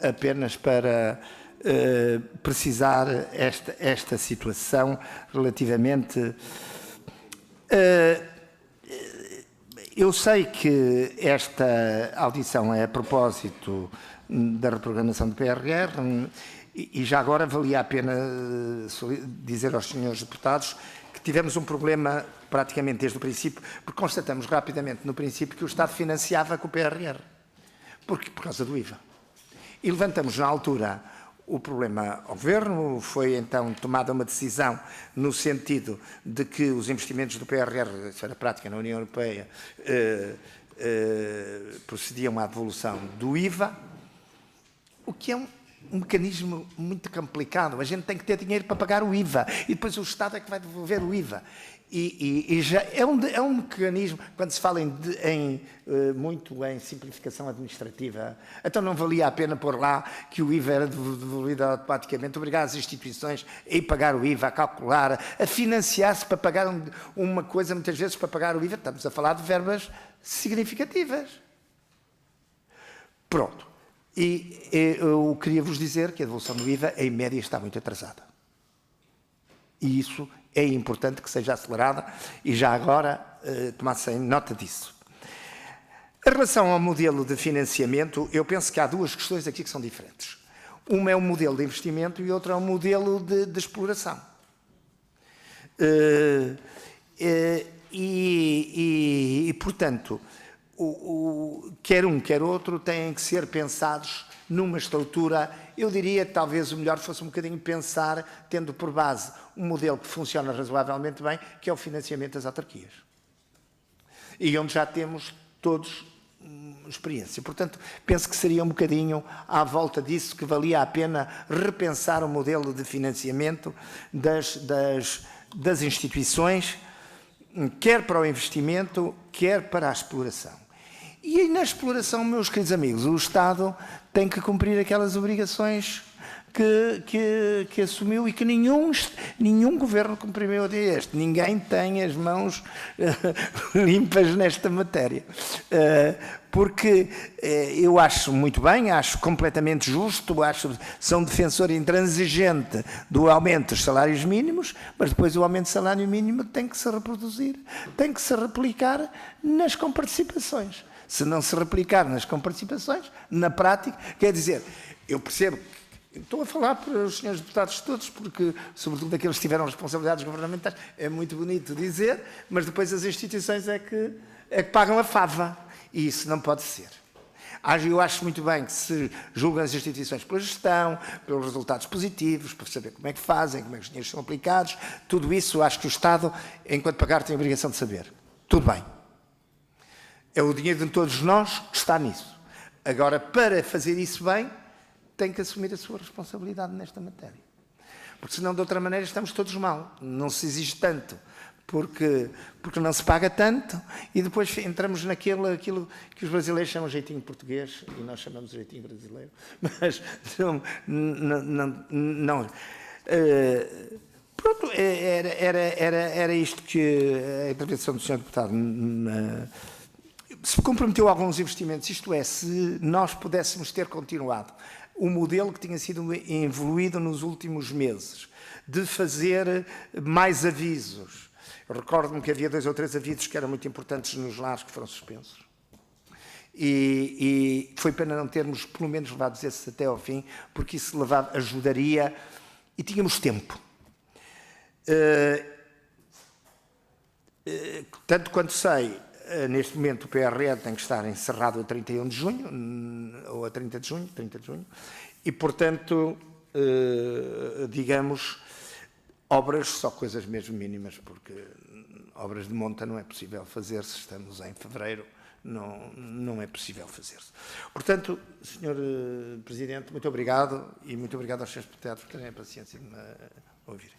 apenas para precisar esta situação relativamente... eu sei que esta audição é a propósito da reprogramação do PRR e já agora valia a pena dizer aos senhores deputados que tivemos um problema praticamente desde o princípio, porque constatamos rapidamente no princípio que o Estado financiava com o PRR, por causa do IVA. E levantamos na altura o problema ao Governo, foi então tomada uma decisão no sentido de que os investimentos do PRR, isso era prática na União Europeia, procediam à devolução do IVA, o que é um mecanismo muito complicado. A gente tem que ter dinheiro para pagar o IVA e depois o Estado é que vai devolver o IVA. E já é um mecanismo, quando se fala muito em simplificação administrativa, então não valia a pena pôr lá que o IVA era devolvido automaticamente, obrigar as instituições a ir pagar o IVA, a calcular, a financiar-se para pagar uma coisa, muitas vezes para pagar o IVA, estamos a falar de verbas significativas. Pronto. E eu queria vos dizer que a devolução do IVA, em média, está muito atrasada. E isso é importante que seja acelerada e já agora tomassem nota disso. Em relação ao modelo de financiamento, eu penso que há 2 questões aqui que são diferentes. Uma é o modelo de investimento e outra é o modelo de exploração. Portanto, quer um, quer outro, têm que ser pensados numa estrutura, eu diria que talvez o melhor fosse um bocadinho pensar, tendo por base um modelo que funciona razoavelmente bem, que é o financiamento das autarquias. E onde já temos todos experiência. Portanto, penso que seria um bocadinho à volta disso que valia a pena repensar o modelo de financiamento das instituições, quer para o investimento, quer para a exploração. E na exploração, meus queridos amigos, o Estado tem que cumprir aquelas obrigações que assumiu e que nenhum governo cumpriu até este. Ninguém tem as mãos limpas nesta matéria. Porque eu acho muito bem, acho completamente justo, sou um defensor intransigente do aumento dos salários mínimos, mas depois o aumento do salário mínimo tem que se reproduzir, tem que se replicar nas comparticipações. Se não se replicar nas comparticipações, na prática, quer dizer, eu percebo, estou a falar para os senhores deputados todos, porque, sobretudo aqueles que tiveram responsabilidades governamentais, é muito bonito dizer, mas depois as instituições é que pagam a fava. E isso não pode ser. Eu acho muito bem que se julgam as instituições pela gestão, pelos resultados positivos, para saber como é que fazem, como é que os dinheiros são aplicados. Tudo isso acho que o Estado, enquanto pagar, tem a obrigação de saber. Tudo bem. É o dinheiro de todos nós que está nisso. Agora, para fazer isso bem, tem que assumir a sua responsabilidade nesta matéria. Porque senão, de outra maneira, estamos todos mal. Não se exige tanto, porque não se paga tanto, e depois entramos aquilo que os brasileiros chamam de jeitinho português, e nós chamamos de jeitinho brasileiro. Mas não. Pronto, era isto que a intervenção do Sr. Deputado se comprometeu a alguns investimentos, isto é, se nós pudéssemos ter continuado o modelo que tinha sido evoluído nos últimos meses, de fazer mais avisos. Eu recordo-me que havia 2 ou 3 avisos que eram muito importantes nos lares que foram suspensos. E foi pena não termos, pelo menos, levados esses até ao fim, porque isso ajudaria, e tínhamos tempo. Tanto quanto sei, neste momento o PRR tem que estar encerrado a 31 de junho, ou a 30 de junho, e, portanto, digamos, obras, só coisas mesmo mínimas, porque obras de monta não é possível fazer, se estamos em fevereiro, não é possível fazer-se. Portanto, Sr. Presidente, muito obrigado, e muito obrigado aos Srs. Deputados por terem a paciência de me ouvirem.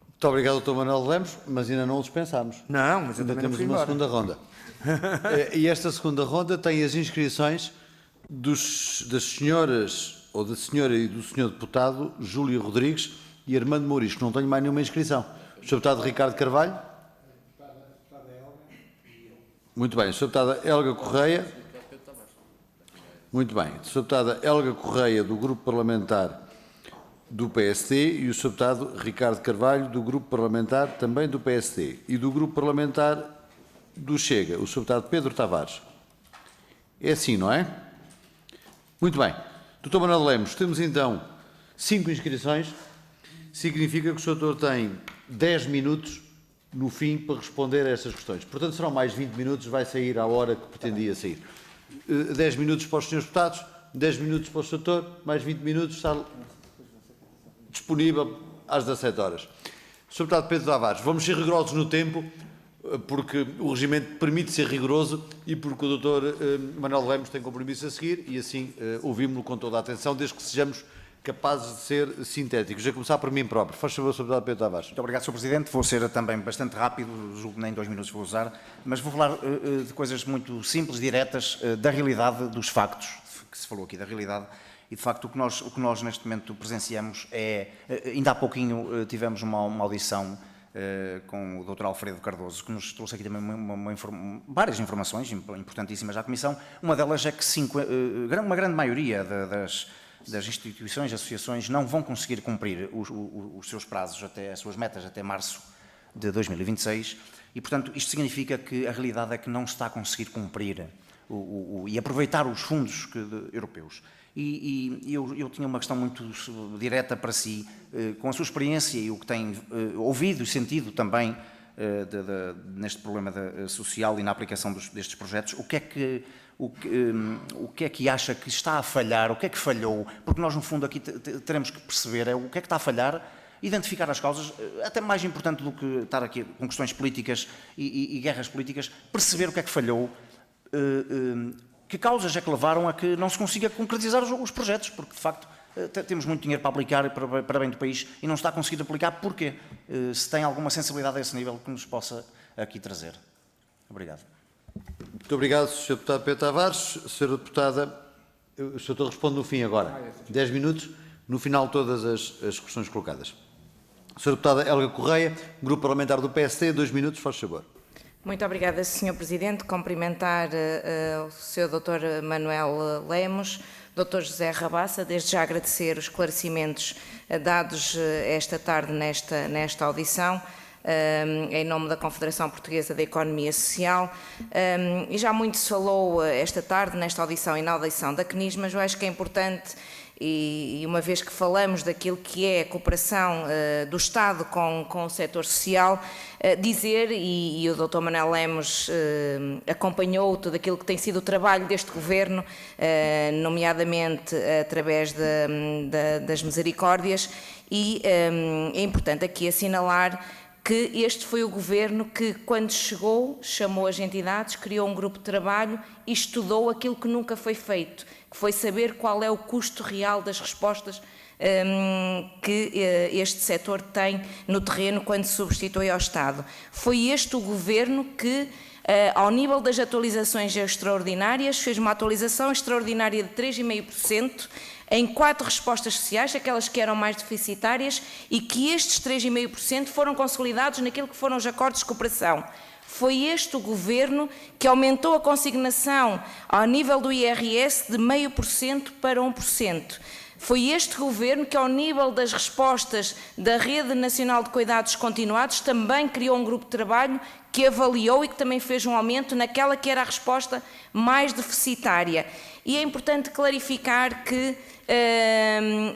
Muito obrigado, Dr. Manuel Lemos, mas ainda não o dispensámos. Não, mas ainda temos uma segunda ronda. E esta segunda ronda tem as inscrições das senhoras, ou da senhora e do senhor deputado Júlio Rodrigues e Armando Mouris, que não tenho mais nenhuma inscrição. O senhor deputado Ricardo Carvalho? Muito bem. O senhor deputada Helga Correia? Muito bem. O senhor deputada Helga Correia, do Grupo Parlamentar do PSD, e o Sr. Deputado Ricardo Carvalho, do Grupo Parlamentar também do PSD, e do Grupo Parlamentar do Chega, o Sr. Deputado Pedro Tavares. É assim, não é? Muito bem. Dr. Manuel Lemos, temos então 5 inscrições, significa que o Sr. Doutor tem 10 minutos no fim para responder a estas questões. Portanto, serão mais 20 minutos, vai sair à hora que pretendia sair. 10 minutos para os Srs. Deputados, 10 minutos para o Sr. Doutor, mais 20 minutos, está disponível às 17 horas. Sr. Deputado Pedro Tavares, vamos ser rigorosos no tempo, porque o regimento permite ser rigoroso e porque o Dr. Manuel Lemos tem compromisso a seguir e assim ouvimos-lo com toda a atenção, desde que sejamos capazes de ser sintéticos. A começar por mim próprio. Faz favor, Sr. Deputado Pedro Tavares. Muito obrigado, Sr. Presidente. Vou ser também bastante rápido, julgo que nem 2 minutos vou usar, mas vou falar de coisas muito simples, diretas, da realidade dos factos, que se falou aqui da realidade. E, de facto, o que nós neste momento presenciamos é... Ainda há pouquinho tivemos uma audição com o Dr. Alfredo Cardoso, que nos trouxe aqui também várias informações importantíssimas à Comissão. Uma delas é que uma grande maioria das instituições, associações, não vão conseguir cumprir os seus prazos, as suas metas até março de 2026. E, portanto, isto significa que a realidade é que não se está a conseguir cumprir e aproveitar os fundos europeus. E eu tinha uma questão muito direta para si, com a sua experiência e o que tem ouvido e sentido também neste problema social e na aplicação destes projetos, o que é que acha que está a falhar, o que é que falhou, porque nós no fundo aqui teremos que perceber o que é que está a falhar, identificar as causas, até mais importante do que estar aqui com questões políticas e guerras políticas, perceber o que é que falhou, que causas é que levaram a que não se consiga concretizar os projetos, porque de facto temos muito dinheiro para aplicar para bem do país e não se está a conseguir aplicar. Porquê? Se tem alguma sensibilidade a esse nível que nos possa aqui trazer. Obrigado. Muito obrigado, Sr. Deputado Pedro Tavares. Sra. Deputada, o Sr. Doutor responde no fim agora. 10 minutos, no final todas as questões colocadas. Sra. Deputada Helga Correia, Grupo Parlamentar do PSD, 2 minutos, faz favor. Muito obrigada, Sr. Presidente. Cumprimentar o Sr. Dr. Manuel Lemos, Dr. José Rabassa, desde já agradecer os esclarecimentos dados esta tarde nesta audição, em nome da Confederação Portuguesa da Economia Social. E já muito se falou esta tarde nesta audição e na audição da CNIS, mas eu acho que é importante e uma vez que falamos daquilo que é a cooperação do Estado com o setor social, dizer, e o Dr. Manuel Lemos acompanhou tudo aquilo que tem sido o trabalho deste Governo, nomeadamente através das misericórdias, e é importante aqui assinalar que este foi o Governo que, quando chegou, chamou as entidades, criou um grupo de trabalho e estudou aquilo que nunca foi feito, que foi saber qual é o custo real das respostas que este setor tem no terreno quando se substitui ao Estado. Foi este o Governo que, ao nível das atualizações extraordinárias, fez uma atualização extraordinária de 3,5%, em 4 respostas sociais, aquelas que eram mais deficitárias, e que estes 3,5% foram consolidados naquilo que foram os acordos de cooperação. Foi este o Governo que aumentou a consignação ao nível do IRS de 0,5% para 1%. Foi este Governo que, ao nível das respostas da Rede Nacional de Cuidados Continuados, também criou um grupo de trabalho que avaliou e que também fez um aumento naquela que era a resposta mais deficitária. E é importante clarificar que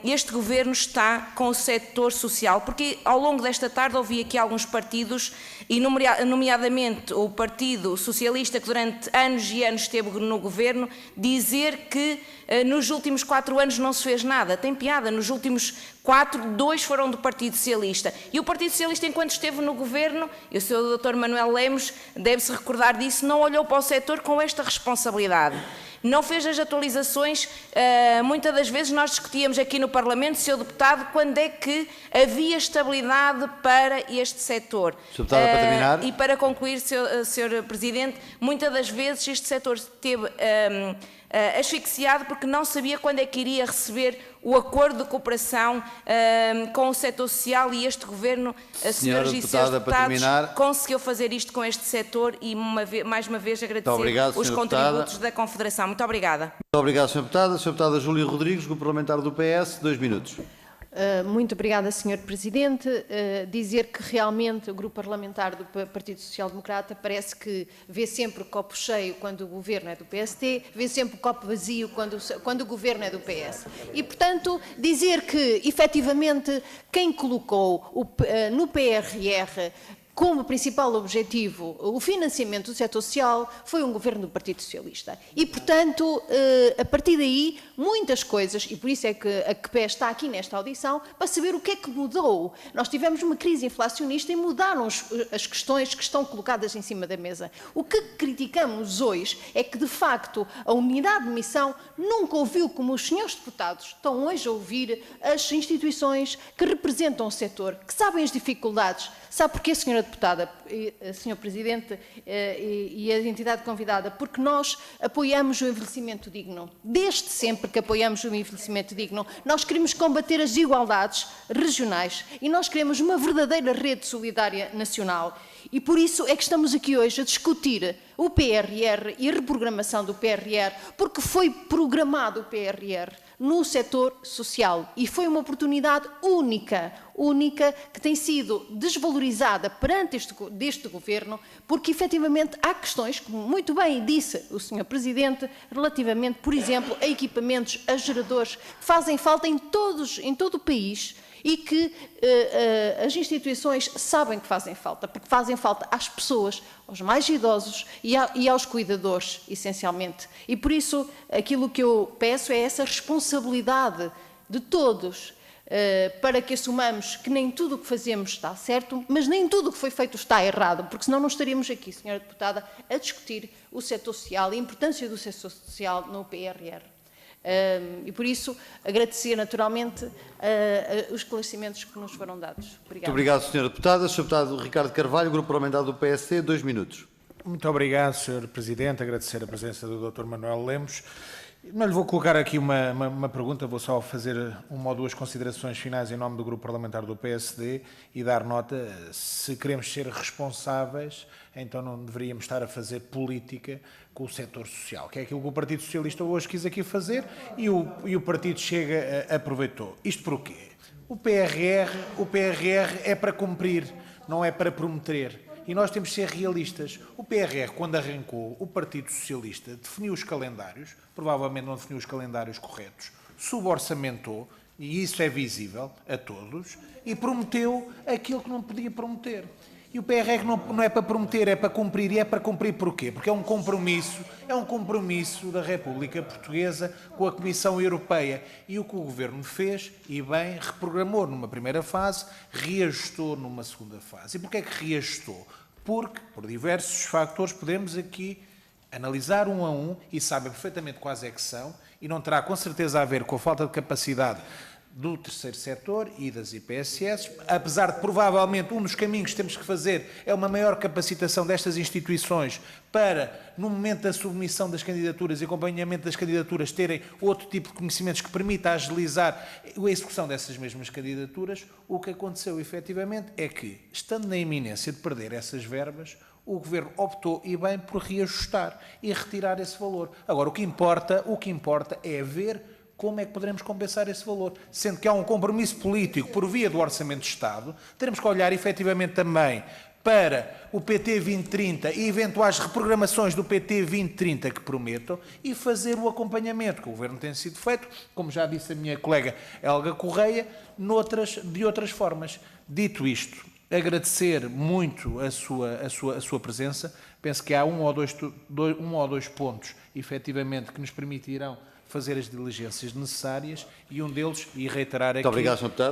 este Governo está com o setor social, porque ao longo desta tarde ouvi aqui alguns partidos, e nomeadamente o Partido Socialista, que durante anos e anos esteve no Governo, dizer que nos últimos 4 anos não se fez nada. Tem piada, nos últimos 4, 2 foram do Partido Socialista. E o Partido Socialista, enquanto esteve no Governo, e o Sr. Dr. Manuel Lemos deve-se recordar disso, não olhou para o setor com esta responsabilidade. Não fez as atualizações, muitas das vezes nós discutíamos aqui no Parlamento, Sr. Deputado, quando é que havia estabilidade para este setor. Sr. Deputada, para terminar. E para concluir, Sr. Presidente, muitas das vezes este setor esteve asfixiado porque não sabia quando é que iria receber o acordo de cooperação com o setor social, e este Governo, senhoras e senhores deputados, conseguiu fazer isto com este setor, e mais uma vez agradecer os contributos da Confederação. Muito obrigada. Muito obrigado, Sr. Deputada. Sr. Deputada Júlia Rodrigues, Grupo Parlamentar do PS, 2 minutos. Muito obrigada, Sr. Presidente. Dizer que realmente o Grupo Parlamentar do Partido Social Democrata parece que vê sempre o copo cheio quando o Governo é do PST, vê sempre o copo vazio quando o Governo é do PS. E, portanto, dizer que, efetivamente, quem colocou no PRR como principal objetivo o financiamento do setor social foi um Governo do Partido Socialista. E, portanto, a partir daí, muitas coisas, e por isso é que a CPES está aqui nesta audição, para saber o que é que mudou. Nós tivemos uma crise inflacionista e mudaram as questões que estão colocadas em cima da mesa. O que criticamos hoje é que, de facto, a unidade de missão nunca ouviu, como os senhores deputados estão hoje a ouvir, as instituições que representam o setor, que sabem as dificuldades. Sabe porquê, Sra. Deputada, Sr. Presidente e a entidade convidada? Porque nós apoiamos o envelhecimento digno. Desde sempre que apoiamos o envelhecimento digno. Nós queremos combater as desigualdades regionais e nós queremos uma verdadeira rede solidária nacional. E por isso é que estamos aqui hoje a discutir o PRR e a reprogramação do PRR, porque foi programado o PRR no setor social e foi uma oportunidade única que tem sido desvalorizada perante deste Governo, porque efetivamente há questões, como muito bem disse o Sr. Presidente, relativamente, por exemplo, a equipamentos, a geradores, que fazem falta em todo o país, e que as instituições sabem que fazem falta, porque fazem falta às pessoas, aos mais idosos e aos cuidadores, essencialmente. E por isso, aquilo que eu peço é essa responsabilidade de todos, para que assumamos que nem tudo o que fazemos está certo, mas nem tudo o que foi feito está errado, porque senão não estaríamos aqui, Sra. Deputada, a discutir o setor social e a importância do setor social no PRR. E por isso agradecer naturalmente os esclarecimentos que nos foram dados. Obrigada. Muito obrigado, Sra. Deputada. Sr. Deputado Ricardo Carvalho, Grupo Parlamentar do PSD, 2 minutos. Muito obrigado, Sr. Presidente. Agradecer a presença do Dr. Manuel Lemos. Não lhe vou colocar aqui uma pergunta, vou só fazer 1 ou 2 considerações finais em nome do Grupo Parlamentar do PSD e dar nota, se queremos ser responsáveis, então não deveríamos estar a fazer política com o setor social, que é aquilo que o Partido Socialista hoje quis aqui fazer e o Partido Chega aproveitou. Isto porquê? O PRR é para cumprir, não é para prometer. E nós temos de ser realistas. O PRR, quando arrancou, o Partido Socialista definiu os calendários, provavelmente não definiu os calendários corretos, suborçamentou, e isso é visível a todos, e prometeu aquilo que não podia prometer. E o PRR não é para prometer, é para cumprir. E é para cumprir porquê? Porque é um compromisso da República Portuguesa com a Comissão Europeia. E o que o Governo fez, e bem, reprogramou numa primeira fase, reajustou numa segunda fase. E porquê é que reajustou? Porque, por diversos fatores, podemos aqui analisar um a um, e sabem perfeitamente quais é que são, e não terá com certeza a ver com a falta de capacidade do terceiro setor e das IPSS, apesar de provavelmente um dos caminhos que temos que fazer é uma maior capacitação destas instituições para, no momento da submissão das candidaturas e acompanhamento das candidaturas, terem outro tipo de conhecimentos que permita agilizar a execução dessas mesmas candidaturas. O que aconteceu efetivamente é que, estando na iminência de perder essas verbas, o Governo optou, e bem, por reajustar e retirar esse valor. Agora, o que importa é ver como é que poderemos compensar esse valor. Sendo que há um compromisso político por via do Orçamento de Estado, teremos que olhar efetivamente também para o PT 2030 e eventuais reprogramações do PT 2030 que prometam e fazer o acompanhamento que o Governo tem sido feito, como já disse a minha colega Helga Correia, de outras formas. Dito isto, agradecer muito a sua presença. Penso que há um ou dois pontos, efetivamente, que nos permitirão fazer as diligências necessárias, e um deles, e reiterar aqui,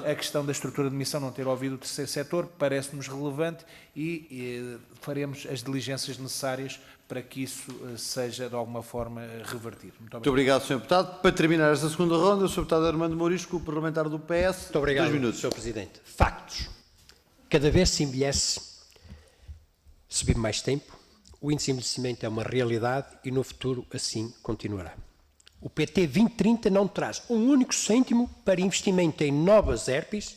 a questão da estrutura de missão, não ter ouvido o terceiro setor, parece-nos relevante, e faremos as diligências necessárias para que isso seja, de alguma forma, revertido. Muito obrigado, Sr. Deputado. Para terminar esta segunda ronda, o Sr. Deputado Armando Mourisco, parlamentar do PS. Muito obrigado, 2 minutos. Sr. Presidente. Factos. Cada vez se envelhece, se vive mais tempo, o índice de envelhecimento é uma realidade e no futuro assim continuará. O PT 2030 não traz um único cêntimo para investimento em novas ERPs,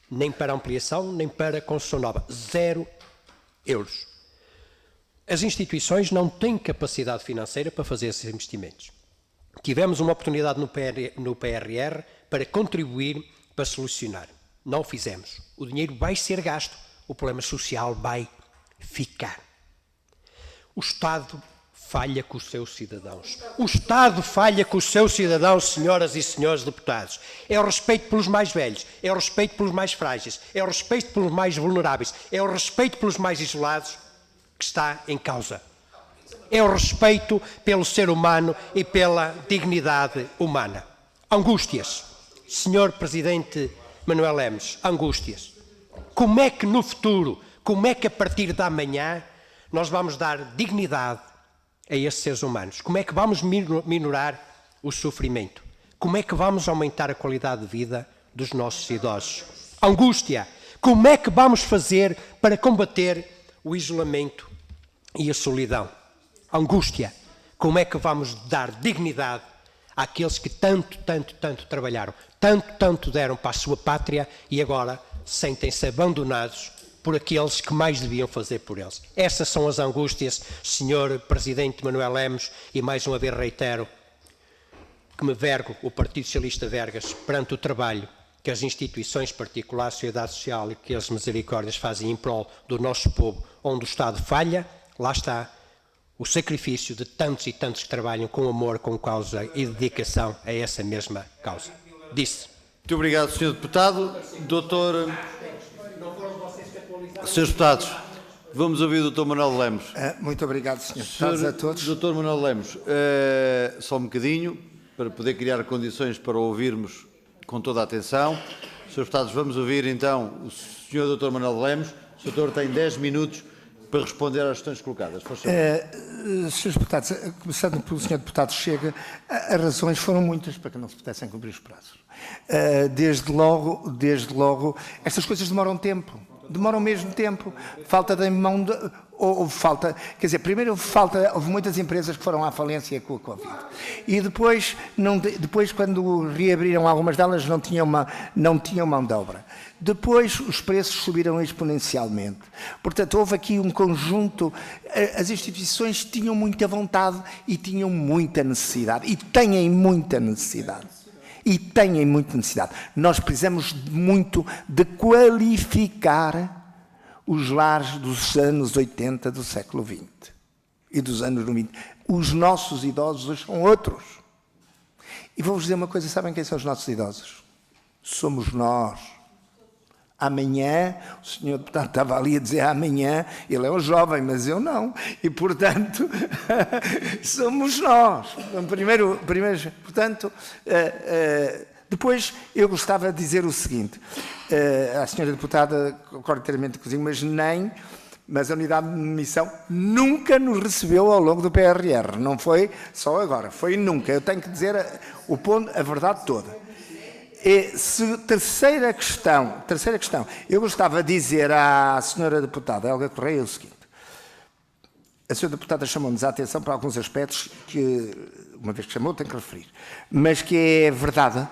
nem para ampliação, nem para construção nova. 0 euros. As instituições não têm capacidade financeira para fazer esses investimentos. Tivemos uma oportunidade no PRR para contribuir para solucionar. Não o fizemos. O dinheiro vai ser gasto. O problema social vai ficar. O Estado falha com os seus cidadãos. O Estado falha com os seus cidadãos, senhoras e senhores deputados. É o respeito pelos mais velhos, é o respeito pelos mais frágeis, é o respeito pelos mais vulneráveis, é o respeito pelos mais isolados que está em causa. É o respeito pelo ser humano e pela dignidade humana. Angústias. Senhor Presidente Manuel Lemos, angústias. Como é que no futuro, como é que a partir da manhã nós vamos dar dignidade a esses seres humanos? Como é que vamos minorar o sofrimento? Como é que vamos aumentar a qualidade de vida dos nossos idosos? Angústia. Como é que vamos fazer para combater o isolamento e a solidão? Angústia. Como é que vamos dar dignidade àqueles que tanto trabalharam, tanto deram para a sua pátria e agora sentem-se abandonados por aqueles que mais deviam fazer por eles. Essas são as angústias, Sr. Presidente Manuel Lemos, e mais uma vez reitero que me vergo, o Partido Socialista Vergas, perante o trabalho que as instituições particulares, a sociedade social e que as misericórdias fazem em prol do nosso povo, onde o Estado falha, lá está o sacrifício de tantos e tantos que trabalham com amor, com causa e dedicação a essa mesma causa. Disse. Muito obrigado, Sr. Deputado. Senhores Deputados, vamos ouvir o Dr. Manuel Lemos. Muito obrigado, Sr. Deputados, a todos. Dr. Manuel Lemos, só um bocadinho, para poder criar condições para ouvirmos com toda a atenção. Senhores Deputados, vamos ouvir então o Sr. Dr. Manuel Lemos. O Sr. Doutor tem 10 minutos para responder às questões colocadas. Senhores Deputados, começando pelo Sr. Deputado Chega, as razões foram muitas para que não se pudessem cumprir os prazos. Desde logo, estas coisas demoram tempo. Demoram mesmo tempo, falta de mão de... Houve falta, quer dizer, primeiro houve muitas empresas que foram à falência com a Covid. E depois quando reabriram algumas delas, não tinham mão de obra. Depois os preços subiram exponencialmente. Portanto, houve aqui um conjunto, as instituições tinham muita vontade e tinham muita necessidade, e têm muita necessidade. Nós precisamos muito de qualificar os lares dos anos 80 do século XX e dos anos 20. Os nossos idosos hoje são outros. E vou-vos dizer uma coisa, sabem quem são os nossos idosos? Somos nós. Amanhã, o senhor deputado estava ali a dizer amanhã, ele é um jovem, mas eu não. E, portanto, somos nós. Primeiro, portanto, depois eu gostava de dizer o seguinte, à senhora deputada, concordo inteiramente comigo, mas a unidade de missão nunca nos recebeu ao longo do PRR, não foi só agora, foi nunca. Eu tenho que dizer a verdade toda. Terceira questão, eu gostava de dizer à senhora deputada Helga Correia o seguinte, a senhora deputada chamou-nos a atenção para alguns aspectos que, uma vez que chamou, tenho que referir, mas que é verdade,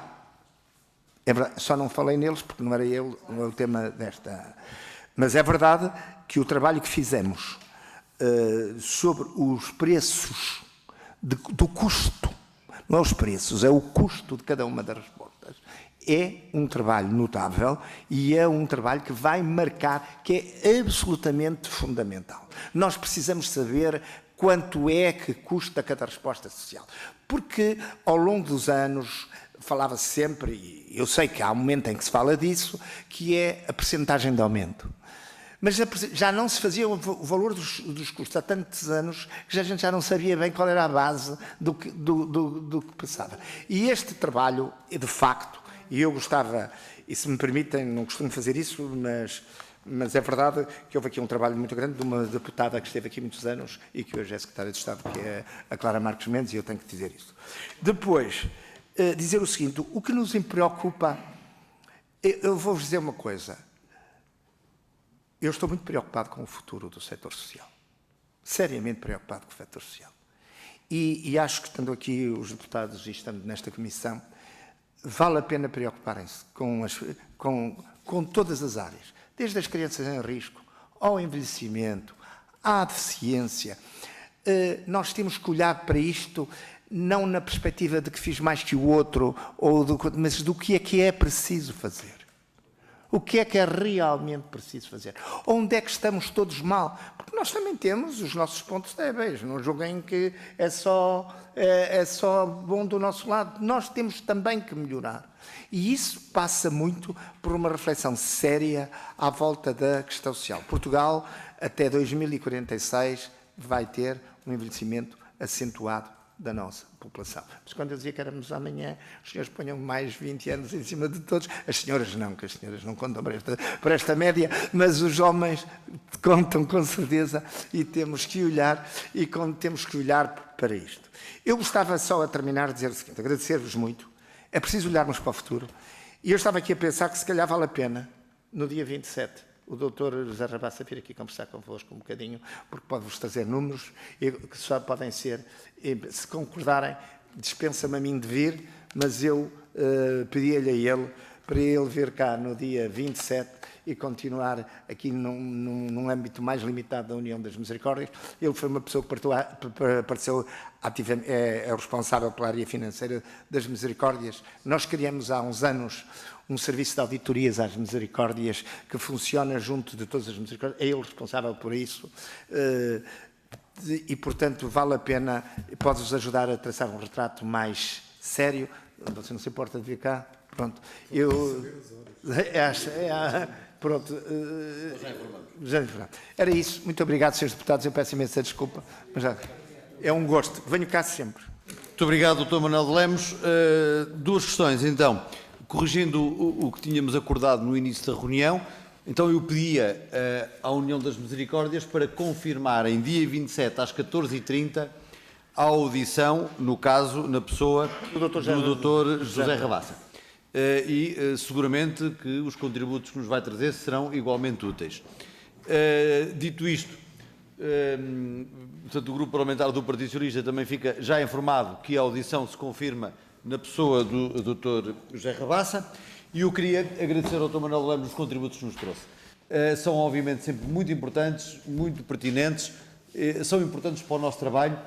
só não falei neles porque não era o tema desta, mas é verdade que o trabalho que fizemos sobre os preços, do custo, não é os preços, é o custo de cada uma das respostas, é um trabalho notável e é um trabalho que vai marcar, que é absolutamente fundamental. Nós precisamos saber quanto é que custa cada resposta social, porque ao longo dos anos falava-se sempre, e eu sei que há um momento em que se fala disso, que é a percentagem de aumento. Mas já não se fazia o valor dos custos há tantos anos que a gente já não sabia bem qual era a base do que passava. E este trabalho, de facto, e eu gostava, e se me permitem, não costumo fazer isso, mas é verdade que houve aqui um trabalho muito grande de uma deputada que esteve aqui muitos anos e que hoje é secretária de Estado, que é a Clara Marques Mendes, e eu tenho que dizer isso. Depois, dizer o seguinte, o que nos preocupa, eu vou-vos dizer uma coisa, eu estou muito preocupado com o futuro do setor social, seriamente preocupado com o setor social. E acho que, estando aqui os deputados e estando nesta comissão, vale a pena preocuparem-se com todas as áreas, desde as crianças em risco, ao envelhecimento, à deficiência. Nós temos que olhar para isto não na perspectiva de que fiz mais que o outro, mas do que é preciso fazer. O que é realmente preciso fazer? Onde é que estamos todos mal? Porque nós também temos os nossos pontos débeis. Não julguem que é só bom do nosso lado. Nós temos também que melhorar. E isso passa muito por uma reflexão séria à volta da questão social. Portugal, até 2046, vai ter um envelhecimento acentuado da nossa população. Mas quando eu dizia que éramos amanhã, os senhores ponham mais 20 anos em cima de todos. As senhoras não, que as senhoras não contam para esta média, mas os homens contam com certeza e temos que olhar para isto. Eu gostava só a terminar de dizer o seguinte, agradecer-vos muito. É preciso olharmos para o futuro. E eu estava aqui a pensar que se calhar vale a pena, no dia 27, o doutor José Rabassa vir aqui conversar convosco um bocadinho, porque pode-vos trazer números que só podem ser, se concordarem, dispensa-me a mim de vir, mas eu pedi-lhe a ele para ele vir cá no dia 27 e continuar aqui num âmbito mais limitado da União das Misericórdias. Ele foi uma pessoa que apareceu ativamente, é responsável pela área financeira das Misericórdias. Nós criamos há uns anos um serviço de auditorias às Misericórdias que funciona junto de todas as Misericórdias. É ele responsável por isso. E, portanto, vale a pena, pode-vos ajudar a traçar um retrato mais sério. Você não se importa de vir cá? Pronto. Pronto. Já informamos. Era isso. Muito obrigado, senhores deputados. Eu peço imensa desculpa. Mas já, é um gosto. Venho cá sempre. Muito obrigado, Dr. Manuel de Lemos. Duas questões, então. Corrigindo o que tínhamos acordado no início da reunião, então eu pedia à União das Misericórdias para confirmar em dia 27 às 14h30 a audição, no caso, na pessoa do Dr. José Rabassa. E seguramente que os contributos que nos vai trazer serão igualmente úteis. Dito isto, portanto, o Grupo Parlamentar do Partido Socialista também fica já informado que a audição se confirma na pessoa do Dr. José Rabassa, e eu queria agradecer ao Dr. Manuel Lemos os contributos que nos trouxe. São, obviamente, sempre muito importantes, muito pertinentes, são importantes para o nosso trabalho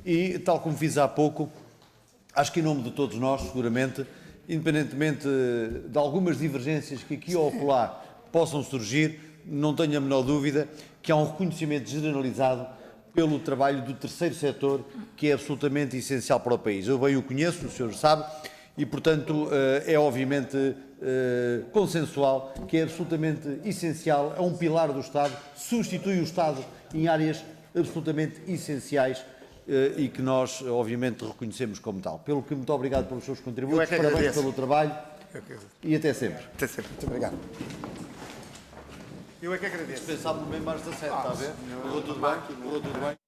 e, tal como fiz há pouco, acho que em nome de todos nós, seguramente, independentemente de algumas divergências que aqui ou acolá possam surgir, não tenho a menor dúvida que há um reconhecimento generalizado pelo trabalho do terceiro setor, que é absolutamente essencial para o país. Eu bem o conheço, o senhor sabe, e, portanto, é obviamente consensual que é absolutamente essencial, é um pilar do Estado, substitui o Estado em áreas absolutamente essenciais e que nós, obviamente, reconhecemos como tal. Pelo que, muito obrigado pelos seus contributos, parabéns pelo trabalho e até sempre. Até sempre. Muito obrigado. Eu é que agradeço. Pensava no mesmo mais da 7, está a ver? Correu tudo bem? Correu tudo bem?